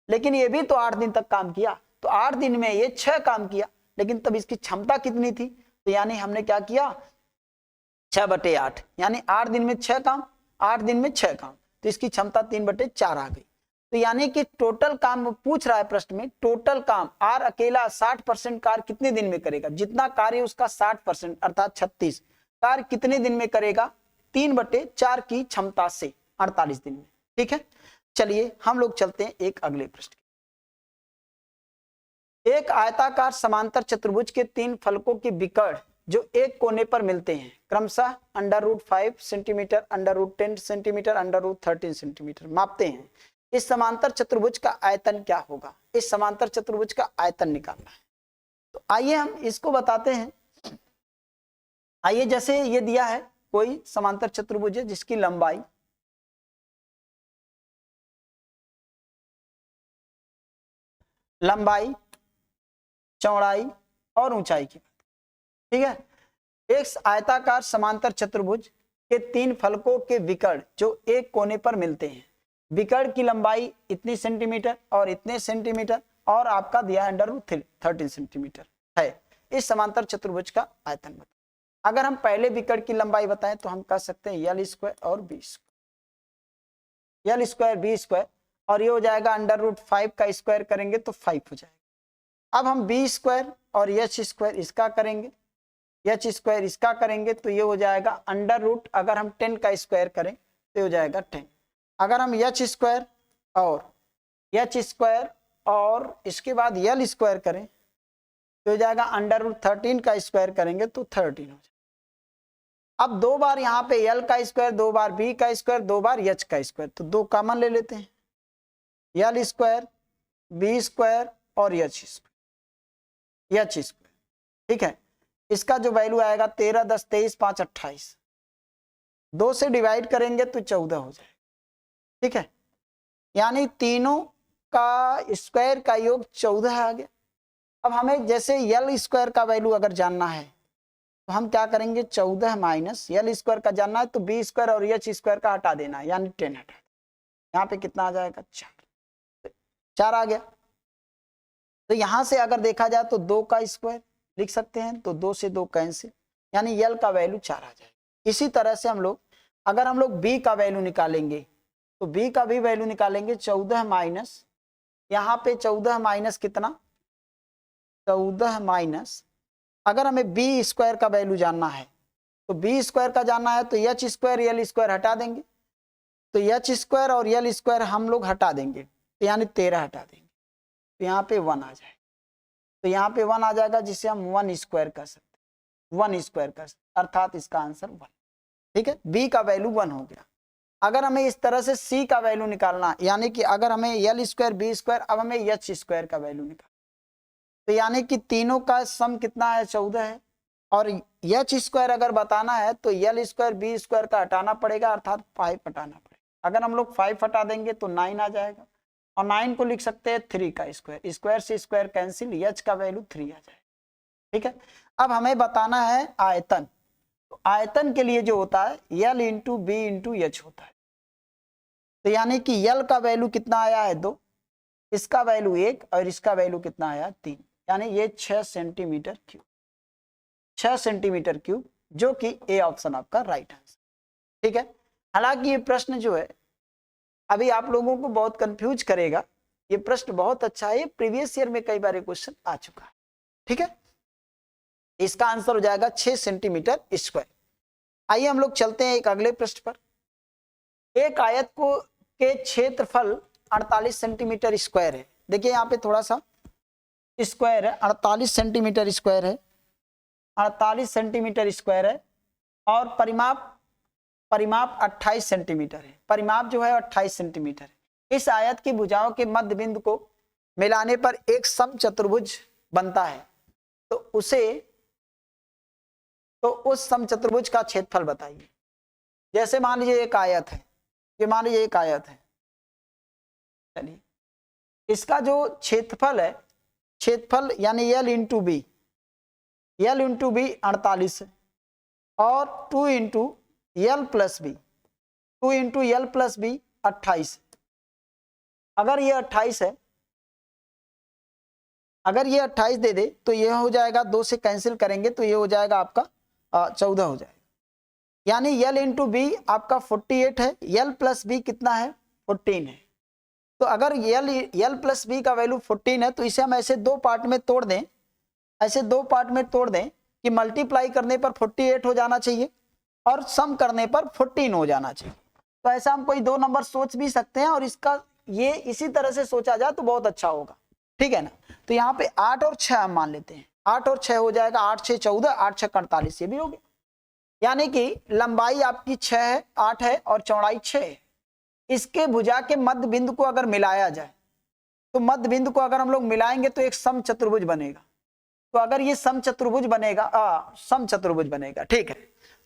लेकिन ये भी तो 8 दिन तक काम किया, तो 8 दिन में ये 6 काम किया, लेकिन तब इसकी क्षमता कितनी थी, तो यानी हमने क्या किया 6/8, यानी 8 दिन में 6 काम, 8 दिन में 6 काम, तो इसकी क्षमता 3/4 आ गई। तो यानी कि टोटल काम पूछ रहा है प्रश्न में, टोटल काम आर अकेला 60% कार्य कितने दिन में करेगा, जितना कार्य उसका 60% अर्थात 36 कार्य कितने दिन में करेगा 3/4 की क्षमता से 48 दिन में। ठीक है, चलिए हम लोग चलते हैं एक अगले प्रश्न। एक आयताकार समांतर चतुर्भुज के 3 फलकों की विकर्ण जो एक कोने पर मिलते हैं, क्रमशः √5 सेंटीमीटर, √10 सेंटीमीटर, √13 सेंटीमीटर मापते हैं। इस समांतर चतुर्भुज का आयतन क्या होगा। इस समांतर चतुर्भुज का आयतन निकालना है। तो आइए हम इसको बताते हैं। आइए, जैसे ये दिया है कोई समांतर चतुर्भुज है जिसकी लंबाई चौड़ाई और ऊंचाई की बात। ठीक है, एक आयताकार समांतर चतुर्भुज के 3 फलकों के विकर्ण जो एक कोने पर मिलते हैं, विकर्ण की लंबाई इतनी सेंटीमीटर और इतने सेंटीमीटर और आपका दिया है √13 सेंटीमीटर है। इस समांतर चतुर्भुज का आयतन बताएं। अगर हम पहले विकर्ण की लंबाई बताएं तो हम कह सकते हैं L² और B², L² B² और ये हो जाएगा √5 का स्क्वायर करेंगे तो 5 हो जाएगा। अब हम B² और H² इसका करेंगे, H² इसका करेंगे तो ये हो जाएगा √ अगर हम 10 का स्क्वायर करें तो हो जाएगा 10। अगर हम H² और इसके बाद L² करें तो हो जाएगा √13 का स्क्वायर करेंगे तो 13 हो जाएगा। अब 2 बार यहाँ पे L का स्क्वायर, 2 बार B का स्क्वायर, 2 बार H का स्क्वायर, तो 2 कॉमन ले लेते हैं, L² B² और H²। ठीक है, इसका जो वैल्यू आएगा 13, 10, 23, 5, 28, 2 से डिवाइड करेंगे तो 14 हो जाएगा। ठीक है, यानी तीनों का स्क्वायर का योग 14 आ गया। अब हमें जैसे L² का वैल्यू अगर जानना है तो हम क्या करेंगे 14 माइनस L² का जानना है तो B² और H² का हटा देना है, यानी 10 हटा। यहाँ पे कितना आ जाएगा 4 आ गया। तो यहां से अगर देखा जाए तो 2 का स्क्वायर लिख सकते हैं, तो 2 से 2 कैंसिल, यानी L का वैल्यू 4 आ जाएगा। इसी तरह से हम लोग अगर हम लोग B का वैल्यू निकालेंगे तो B का भी वैल्यू निकालेंगे 14 माइनस, यहाँ पे 14 माइनस कितना 14 माइनस, अगर हमें B² का वैल्यू जानना है तो B² का जानना है तो H² L² हटा देंगे, तो H² और L² हम लोग हटा देंगे तो यानी 13 हटा देंगे, तो यहाँ पे 1 आ जाएगा। तो यहाँ पे 1 आ जाएगा जिसे हम 1² कर सकते हैं, 1² कर सकते, अर्थात इसका आंसर 1। ठीक है, B का वैल्यू 1 हो गया। अगर हमें इस तरह से C का वैल्यू निकालना, यानी कि अगर हमें L² B², अब हमें H² का वैल्यू निकालना, तो यानी कि तीनों का सम कितना है 14 है, और H² अगर बताना है तो L² B² का हटाना पड़ेगा, अर्थात 5 हटाना पड़ेगा। अगर हम लोग 5 हटा देंगे तो 9 आ जाएगा, और 9 को लिख सकते हैं 3 का स्क्वायर, स्क्वायर से स्क्वायर कैंसिल, H का वैल्यू 3 आ जाएगा। ठीक है, अब हमें बताना है आयतन। तो आयतन के लिए जो होता है L × B × H होता है। तो यानी कि L का वैल्यू कितना आया है 2, इसका वैल्यू 1 और इसका वैल्यू कितना आया 3, यानी ये 6 सेंटीमीटर क्यूब। 6 सेंटीमीटर क्यूब, जो कि ए ऑप्शन आपका राइट आंसर। ठीक है, हालांकि ये प्रश्न जो है अभी आप लोगों को बहुत कंफ्यूज करेगा, ये प्रश्न बहुत अच्छा है, प्रीवियस ईयर में कई बार क्वेश्चन आ चुका है। ठीक है, इसका आंसर हो जाएगा 6 सेंटीमीटर स्क्वायर। आइए हम लोग चलते हैं एक अगले प्रश्न पर। एक आयत को के क्षेत्रफल 48 सेंटीमीटर स्क्वायर है। देखिए यहाँ पे थोड़ा सा स्क्वायर है, 48 सेंटीमीटर स्क्वायर है, 48 सेंटीमीटर स्क्वायर है, और परिमाप 28 सेंटीमीटर है। परिमाप जो है 28 सेंटीमीटर है। इस आयत की भुजाओं के मध्य बिंदु को मिलाने पर एक समचतुर्भुज बनता है, तो उस समचतुर्भुज का क्षेत्रफल बताइए। जैसे मान लीजिए एक आयत है, ये मान लीजिए एक आयत है, चलिए इसका जो क्षेत्रफल है, क्षेत्रफल यानी L into B, L into B 48 है, और 2 into L plus B, 2 into L plus B 28। अगर ये 28 है, अगर ये 28 दे दे तो ये हो जाएगा, 2 से कैंसिल करेंगे तो ये हो जाएगा आपका 14 हो जाएगा। यानी L इंटू बी आपका 48 है, L प्लस बी कितना है 14 है। तो अगर L प्लस बी का वैल्यू 14 है तो इसे हम ऐसे दो पार्ट में तोड़ दें, ऐसे दो पार्ट में तोड़ दें कि मल्टीप्लाई करने पर 48 हो जाना चाहिए और सम करने पर 14 हो जाना चाहिए। तो ऐसा हम कोई दो नंबर सोच भी सकते हैं, और इसका ये इसी तरह से सोचा जाए तो बहुत अच्छा होगा। ठीक है ना, तो यहाँ पे 8 और 6 हम मान लेते हैं, 8 और 6 हो जाएगा, 8 6 14, 8 6 48, ये भी हो गया। यानी कि लंबाई आपकी 6 है, 8 है और चौड़ाई 6 है। इसके भुजा के मध्य बिंदु को अगर मिलाया जाए, तो मध्य बिंदु को अगर हम लोग मिलाएंगे तो एक समचतुर्भुज बनेगा। तो अगर ये समचतुर्भुज बनेगा, समचतुर्भुज बनेगा। ठीक है,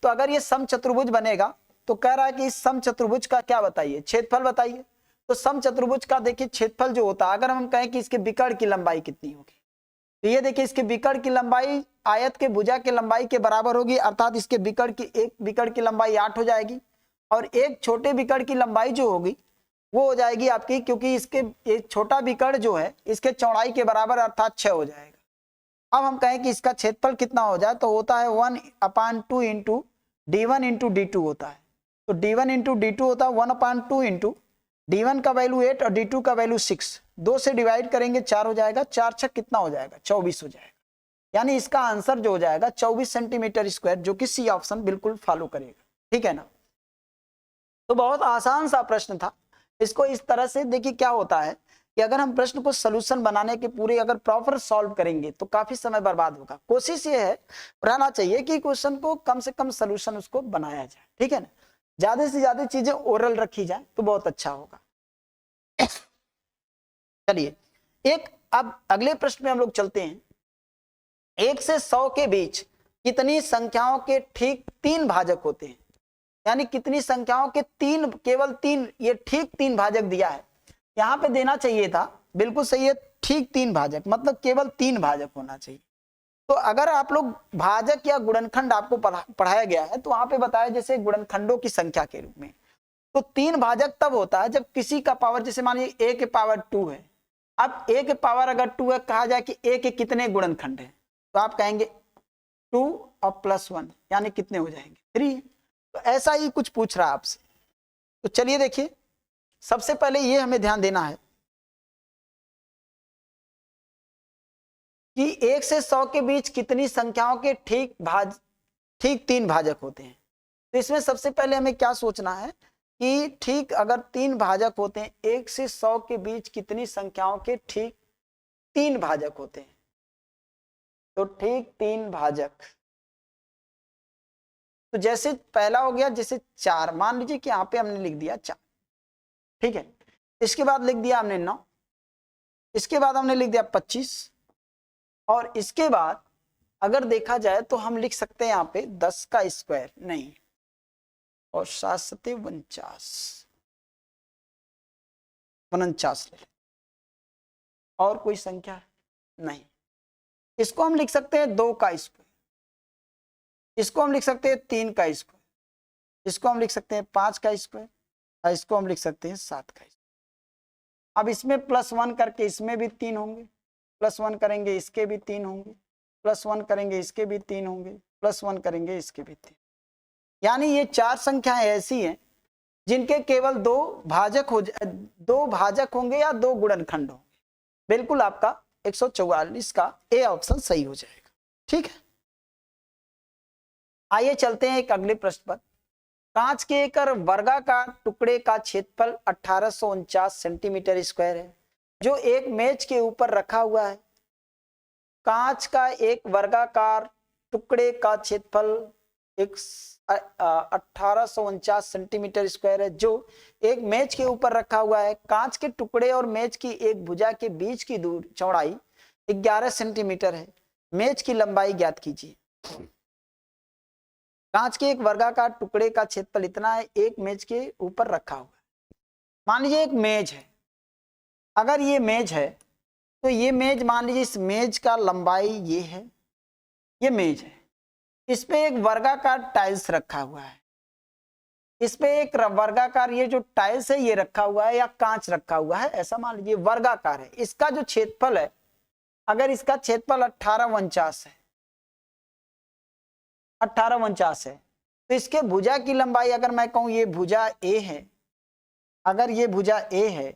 तो अगर ये समचतुर्भुज बनेगा तो कह रहा है कि इस समचतुर्भुज का क्या बताइए, क्षेत्रफल बताइए। तो समचतुर्भुज का देखिए क्षेत्रफल जो होता है, अगर हम कहें कि इसके विकर्ण की लंबाई कितनी होगी, तो ये देखिए इसके विकर्ण की लंबाई आयत के भुजा के लंबाई के बराबर होगी, अर्थात इसके विकर्ण की एक विकर्ण की लंबाई 8 हो जाएगी, और एक छोटे विकर्ण की लंबाई जो होगी वो हो जाएगी आपकी, क्योंकि इसके एक छोटा विकर्ण जो है इसके चौड़ाई के बराबर अर्थात 6 हो जाएगा। अब हम कहें कि इसका क्षेत्रफल कितना हो जाए, तो होता है 1/2 इंटू D1 इंटू D2 होता है। तो D1 इंटू D2 होता है 1/2 इंटू D1 का वैल्यू 8 और D2 का वैल्यू 6, 2 से डिवाइड करेंगे 4 हो जाएगा, 4 6 कितना हो जाएगा 24 हो जाएगा। यानी इसका आंसर जो हो जाएगा 24 सेंटीमीटर स्क्वायर, जो कि सी ऑप्शन बिल्कुल फॉलो करेगा। ठीक है ना, तो बहुत आसान सा प्रश्न था। इसको इस तरह से देखिए क्या होता है कि अगर हम प्रश्न को सॉल्यूशन बनाने के पूरे अगर प्रॉपर सॉल्व करेंगे तो काफी समय बर्बाद होगा। कोशिश ये है रहना चाहिए कि क्वेश्चन को कम से कम सॉल्यूशन उसको बनाया जाए। ठीक है ना, ज्यादा से ज्यादा चीजें ओरल रखी जाए तो बहुत अच्छा होगा। चलिए एक अब अगले प्रश्न में हम लोग चलते हैं। 1 से 100 के बीच कितनी संख्याओं के ठीक 3 भाजक होते हैं, यानी कितनी संख्याओं के केवल 3, ये ठीक 3 भाजक दिया है। यहां पे देना चाहिए था, बिल्कुल सही है, ठीक 3 भाजक मतलब केवल 3 भाजक होना चाहिए। तो अगर आप लोग भाजक या गुणनखंड आपको पढ़ाया गया है तो वहां पे बताया जैसे गुणनखंडों की संख्या के रूप में, तो 3 भाजक तब होता है जब किसी का पावर, जैसे मान लीजिए a के पावर 2 है। अब a के पावर अगर 2 है, कहा जाए कि a के कितने गुणनखंड है, तो आप कहेंगे 2 और +1 यानी कितने हो जाएंगे 3। तो ऐसा ही कुछ पूछ रहा है आपसे। तो चलिए देखिए, सबसे पहले ये हमें ध्यान देना है कि 1 से 100 के बीच कितनी संख्याओं के ठीक 3 भाजक होते हैं। तो इसमें सबसे पहले हमें क्या सोचना है कि ठीक अगर 3 भाजक होते हैं, 1 से 100 के बीच कितनी संख्याओं के ठीक 3 भाजक होते हैं। तो ठीक 3 भाजक, तो जैसे पहला हो गया जैसे 4, मान लीजिए कि यहाँ पे हमने लिख दिया 4। ठीक है, इसके बाद लिख दिया हमने 9, इसके बाद हमने लिख दिया 25, और इसके बाद अगर देखा जाए तो हम लिख सकते हैं यहाँ पे 10 का स्क्वायर नहीं, और 7 7 49 ले, और कोई संख्या नहीं। इसको हम लिख सकते हैं 2 का स्क्वायर, इसको हम लिख सकते हैं 3 का स्क्वायर, इसको हम लिख सकते हैं 5 का स्क्वायर, और इसको हम लिख सकते हैं 7 का स्क्वायर। अब इसमें +1 करके इसमें भी 3 होंगे, +1 करेंगे इसके भी 3 होंगे, +1 करेंगे इसके भी 3 होंगे, +1 करेंगे इसके भी 3। यानी ये 4 संख्याएं ऐसी हैं जिनके केवल 2 भाजक होंगे या 2 गुणनखंड होंगे। बिल्कुल आपका 144 का ए ऑप्शन सही हो जाएगा। ठीक है, आइए चलते हैं एक अगले प्रश्न पर। कांच के एक वर्गाकार टुकड़े का क्षेत्रफल 1849 सेंटीमीटर स्क्वायर है जो एक मेज के ऊपर रखा हुआ है। कांच का एक वर्गाकार टुकड़े का क्षेत्रफल 1849 सेंटीमीटर स्क्वायर है जो एक मेज के ऊपर रखा हुआ है। कांच के टुकड़े और मेज की एक भुजा के बीच की दूरी चौड़ाई 11 सेंटीमीटर है। मेज की लंबाई ज्ञात कीजिए। कांच के एक वर्गाकार टुकड़े का क्षेत्रफल इतना है, एक मेज के ऊपर रखा हुआ है। मान लीजिए एक मेज है, अगर ये मेज है तो ये मेज, मान लीजिए इस मेज का लंबाई ये है, ये मेज है, इस पे एक वर्गाकार टाइल्स रखा हुआ है, इस पे एक वर्गाकार ये जो टाइल्स है ये रखा हुआ है या कांच रखा हुआ है, ऐसा मान लीजिए वर्गाकार है। इसका जो क्षेत्रफल है, अगर इसका क्षेत्रफल 1849 है, 1849 है, तो इसके भुजा की लंबाई अगर मैं कहूं ये भुजा ए है, अगर ये भुजा ए है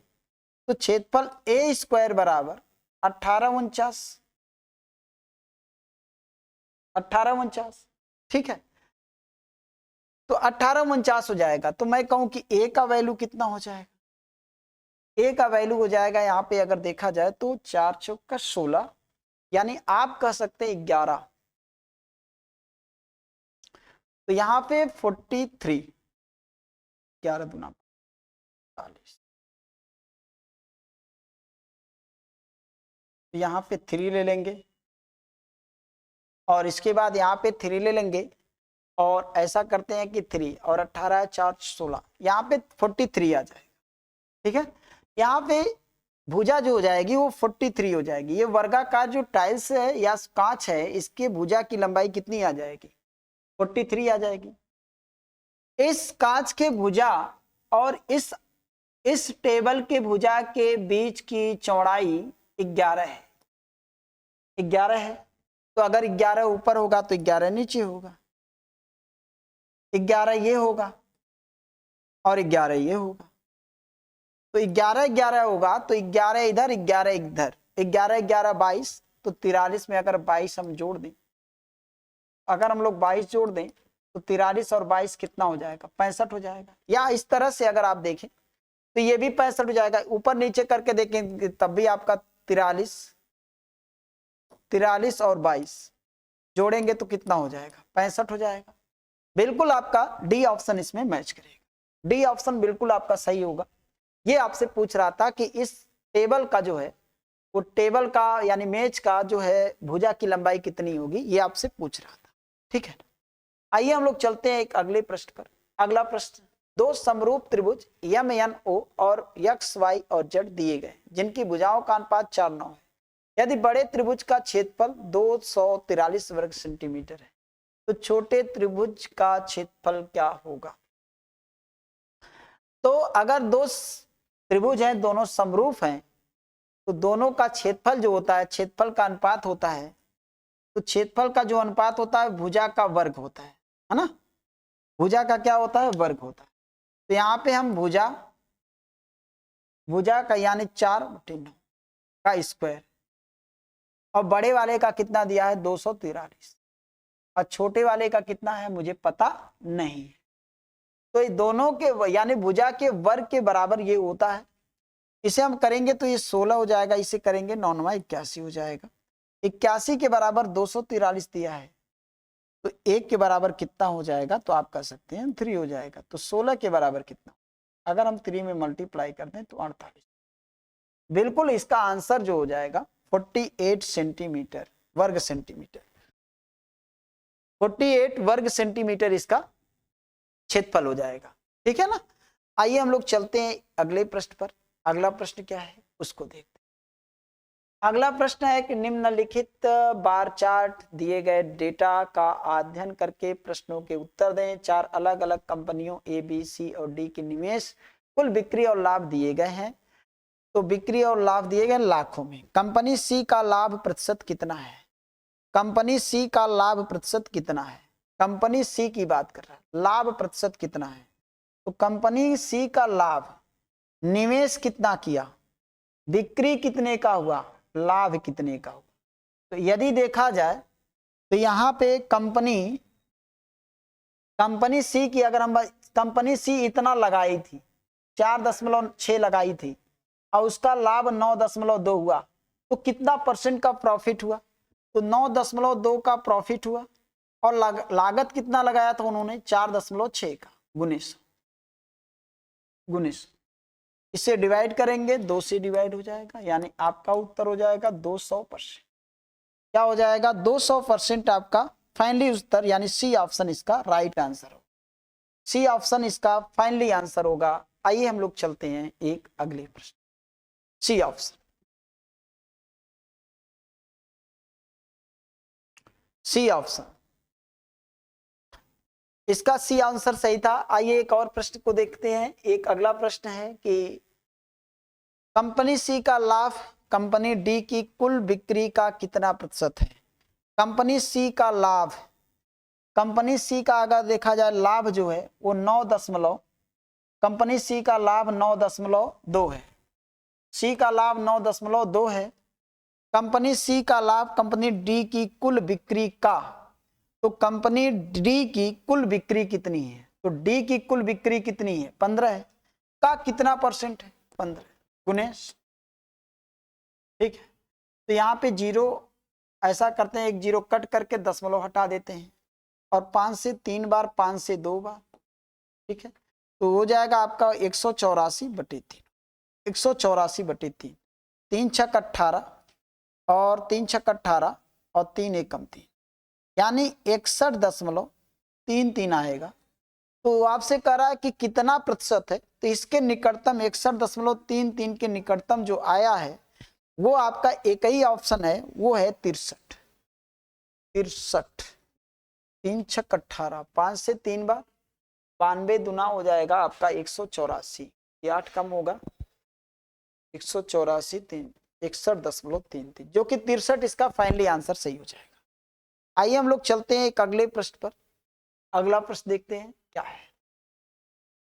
तो क्षेत्रफल ए स्क्वायर बराबर 1849, 1849। ठीक है, तो 1849 हो जाएगा। तो मैं कहूं कि ए का वैल्यू कितना हो जाएगा? ए का वैल्यू हो जाएगा यहां पे अगर देखा जाए तो 4 चौका 16, यानी आप कह सकते हैं 11। तो यहां पे 43, 11 दूना 40, यहां पे 3 ले लेंगे और इसके बाद यहाँ पे 3 ले लेंगे और ऐसा करते हैं कि 3 और 18 4 16, यहाँ पे 43 आ जाएगा। ठीक है, यहाँ पे भुजा जो हो जाएगी वो 43 हो जाएगी। ये वर्गाकार जो टाइल्स है या कांच है, इसके भुजा की लंबाई कितनी आ जाएगी? 43 आ जाएगी। इस कांच के भुजा और इस टेबल के भुजा के बीच की चौड़ाई 11 है, 11 है। तो अगर 11 ऊपर होगा तो 11 नीचे होगा, 11 ये होगा और 11 ये होगा। तो 11 11 होगा तो 11 इधर 11 इधर, 11 11 22, तो 43 में अगर 22 हम जोड़ दें, अगर हम लोग 22 जोड़ दें तो 43 और 22 कितना हो जाएगा? 65 हो जाएगा। या इस तरह से अगर आप देखें तो ये भी 65 हो जाएगा। ऊपर नीचे करके देखें तब भी आपका 43 और 22 जोड़ेंगे तो कितना हो जाएगा? 65 हो जाएगा। बिल्कुल आपका डी ऑप्शन इसमें मैच करेगा। डी ऑप्शन बिल्कुल आपका सही होगा। ये आपसे पूछ रहा था कि इस टेबल का जो है वो टेबल का यानी मेज का जो है भुजा की लंबाई कितनी होगी, ये आपसे पूछ रहा था। ठीक है, आइए हम लोग चलते हैं एक अगले प्रश्न पर। अगला प्रश्न, दो समरूप त्रिभुज यम एन ओ और एक्स वाई और जेड दिए गए जिनकी भुजाओं का अनुपात 4:9 है। यदि बड़े त्रिभुज का क्षेत्रफल 243 वर्ग सेंटीमीटर है तो छोटे त्रिभुज का क्षेत्रफल क्या होगा? तो अगर दो त्रिभुज हैं, दोनों समरूप हैं, तो दोनों का क्षेत्रफल जो होता है, क्षेत्रफल का अनुपात होता है, तो क्षेत्रफल का जो अनुपात होता है भुजा का वर्ग होता है ना? भुजा का क्या होता है? वर्ग होता है। तो यहाँ पे हम भुजा का यानी 4/9 का स्क्वायर, और बड़े वाले का कितना दिया है? 243, और छोटे वाले का कितना है मुझे पता नहीं है। तो ये दोनों के यानी भुजा के वर्ग के बराबर ये होता है। इसे हम करेंगे तो ये 16 हो जाएगा, इसे करेंगे 9 9 81 हो जाएगा। 81 के बराबर 243 दिया है तो 1 के बराबर कितना हो जाएगा? तो आप कह सकते हैं 3 हो जाएगा। तो 16 के बराबर कितना? अगर हम 3 में मल्टीप्लाई कर दें तो 48। बिल्कुल इसका आंसर जो हो जाएगा 48 सेंटीमीटर वर्ग सेंटीमीटर, 48 वर्ग सेंटीमीटर इसका क्षेत्रफल हो जाएगा। ठीक है ना? आइए हम लोग चलते हैं अगले प्रश्न पर। अगला प्रश्न क्या है उसको देखते हैं। अगला प्रश्न है कि निम्नलिखित बार चार्ट दिए गए डेटा का अध्ययन करके प्रश्नों के उत्तर दें। 4 अलग अलग कंपनियों ए बी सी और डी की निवेश कुल बिक्री और लाभ दिए गए हैं। तो बिक्री और लाभ दिए गए लाखों में। कंपनी सी का लाभ प्रतिशत कितना है? कंपनी सी का लाभ प्रतिशत कितना है, कंपनी सी की बात कर रहा है, लाभ प्रतिशत कितना है। तो कंपनी सी का लाभ, निवेश कितना किया, बिक्री कितने का हुआ, लाभ कितने का हुआ। तो यदि देखा जाए तो यहाँ पे कंपनी सी की अगर हम, कंपनी सी इतना लगाई थी, 4.6 लगाई थी और उसका लाभ 9.2 हुआ, तो कितना परसेंट का प्रॉफिट हुआ, तो 9.2 का प्रॉफिट हुआ। और लागत कितना लगाया था उन्होंने, 4.6 का, गुणित इसे डिवाइड करेंगे, 2 से डिवाइड हो जाएगा, यानी आपका उत्तर हो जाएगा 200%। क्या हो जाएगा, 200% आपका फाइनली उत्तर, यानी सी ऑप्शन इसका राइट आंसर हो, सी ऑप्शन इसका फाइनली आंसर होगा। आइए हम लोग चलते हैं एक अगले प्रश्न, सी ऑप्शन, सी ऑप्शन इसका सी आंसर सही था। आइए एक और प्रश्न को देखते हैं। एक अगला प्रश्न है कि कंपनी सी का लाभ कंपनी डी की कुल बिक्री का कितना प्रतिशत है। कंपनी सी का लाभ, कंपनी सी का अगर देखा जाए लाभ जो है वो 9 कंपनी सी का लाभ 9.2 है, सी का लाभ 9.2 है। कंपनी सी का लाभ कंपनी डी की कुल बिक्री का, तो कंपनी डी की कुल बिक्री कितनी है, तो डी की कुल बिक्री कितनी है, 15 है, का कितना परसेंट है, 15 गुणेश, ठीक है। तो यहाँ पे जीरो, ऐसा करते हैं, एक जीरो कट करके दशमलव हटा देते हैं और 5 से 3 बार, 5 से 2 बार, ठीक है। तो हो जाएगा आपका 184/3, 184/3, 3 छक 18 और 3 छक 18 और 3 एकम 3, यानी 61.33 आएगा। तो आपसे कह रहा है कि कितना प्रतिशत है, तो इसके निकटतम 61.33 के निकटतम जो आया है वो आपका एक ही ऑप्शन है, वो है 63। 3 छक 18, 5 से 3 बार, 92 दुना हो जाएगा आपका 184, ये 8 कम होगा, 184, 61.33, जो कि 63 इसका फाइनली आंसर सही हो जाएगा। आइए हम लोग चलते हैं एक अगले प्रश्न पर। अगला प्रश्न देखते हैं क्या है।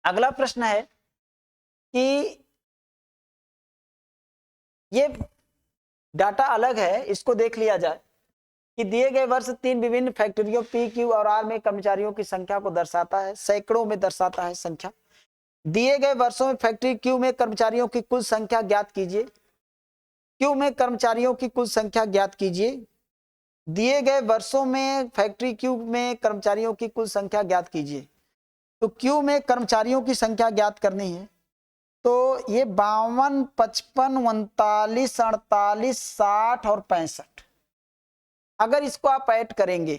अगला प्रश्न है कि ये डाटा अलग है, इसको देख लिया जाए कि दिए गए वर्ष 3 विभिन्न फैक्ट्रियों पी, क्यू और आर में कर्मचारियों की संख्या को दर्शाता है, सैकड़ों में दर्शाता है संख्या। दिए गए वर्षों में फैक्ट्री क्यू में कर्मचारियों की कुल संख्या ज्ञात कीजिए, क्यू में कर्मचारियों की कुल संख्या ज्ञात कीजिए। दिए गए वर्षों में फैक्ट्री क्यू में कर्मचारियों की कुल संख्या ज्ञात कीजिए। तो क्यू में कर्मचारियों की संख्या ज्ञात करनी है, तो ये 52, 55, 39, 48, 60 और 65, अगर इसको आप ऐड करेंगे,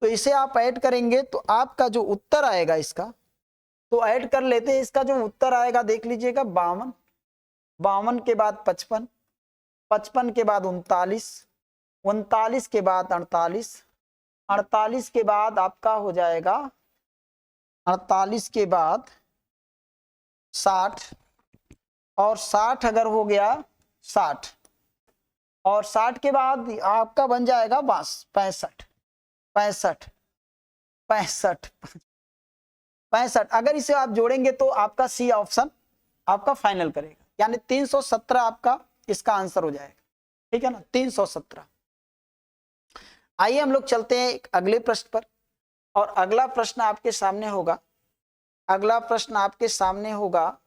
तो इसे आप ऐड करेंगे तो आपका जो उत्तर आएगा इसका, तो ऐड कर लेते हैं, इसका जो उत्तर आएगा देख लीजिएगा, 52, 52 के बाद 55, 55 के बाद 39, 39 के बाद 48, 48 के बाद आपका हो जाएगा, 48 के बाद 60, और 60 अगर हो गया 60, और 60 के बाद आपका बन जाएगा बस 65, 65, 65, 65। अगर इसे आप जोड़ेंगे तो आपका सी ऑप्शन आपका फाइनल करेगा, यानी 317 आपका इसका आंसर हो जाएगा, ठीक है ना, 317। आइए हम लोग चलते हैं एक अगले प्रश्न पर, और अगला प्रश्न आपके सामने होगा, अगला प्रश्न आपके सामने होगा,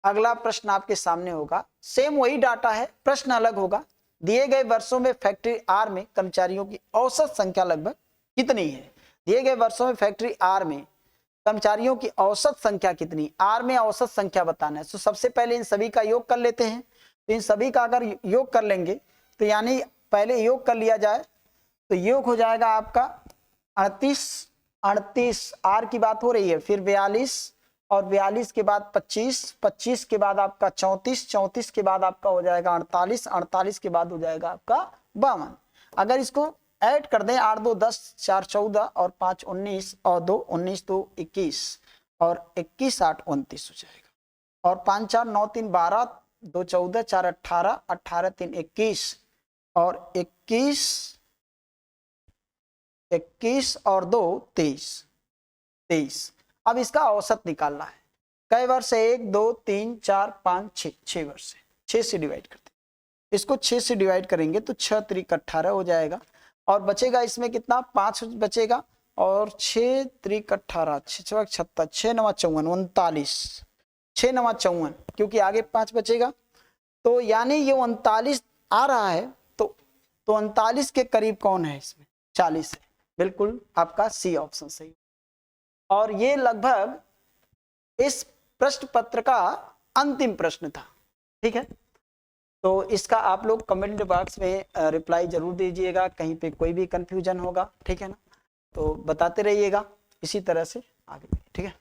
अगला प्रश्न आपके सामने होगा, सेम वही डाटा है, प्रश्न अलग होगा। दिए गए वर्षों में फैक्ट्री आर में कर्मचारियों की औसत संख्या लगभग कितनी है। दिए गए वर्षों में फैक्ट्री आर में कर्मचारियों की औसत संख्या कितनी, आर में औसत संख्या बताना है। तो सबसे पहले इन सभी का योग कर लेते हैं। तो इन सभी का अगर योग कर लेंगे, तो यानी पहले योग कर लिया जाए, तो योग हो जाएगा आपका 38, 38 आर की बात हो रही है, फिर 42, और 42 के बाद 25, 25 के बाद आपका 34, 34 के बाद आपका हो जाएगा 48, 48 के बाद हो जाएगा आपका 52। अगर इसको ऐड कर दें, 8 2 10, 4 14 और 5 19 और 2 19 2 21 और 21 8 29 हो जाएगा, और 5 4 9 3 12, 2 14, 4 18, 18 3 21, और 21 और 2 23। अब इसका औसत निकालना है। कई वर्ष है? 1 2 3 4 5 6, 6 वर्ष है। 6 से डिवाइड करते हैं, इसको 6 से डिवाइड करेंगे तो 6 त्रिक 18 हो जाएगा, और बचेगा इसमें कितना? 5 बचेगा, और 6 त्रिक 18, 6 76, 6 9 54, 39, 6 9 54, क्योंकि आगे 5 बचेगा, तो यानी ये 39 आ रहा है। तो 39 के करीब कौन है इसमें? 40 है। बिल्कुल आपका सी ऑप्शन सही। और ये लगभग इस प्रश्न पत्र का अंतिम प्रश्न था। ठीक है, तो इसका आप लोग कमेंट बॉक्स में रिप्लाई जरूर दीजिएगा, कहीं पे कोई भी कंफ्यूजन होगा। ठीक है ना, तो बताते रहिएगा इसी तरह से आगे। ठीक है।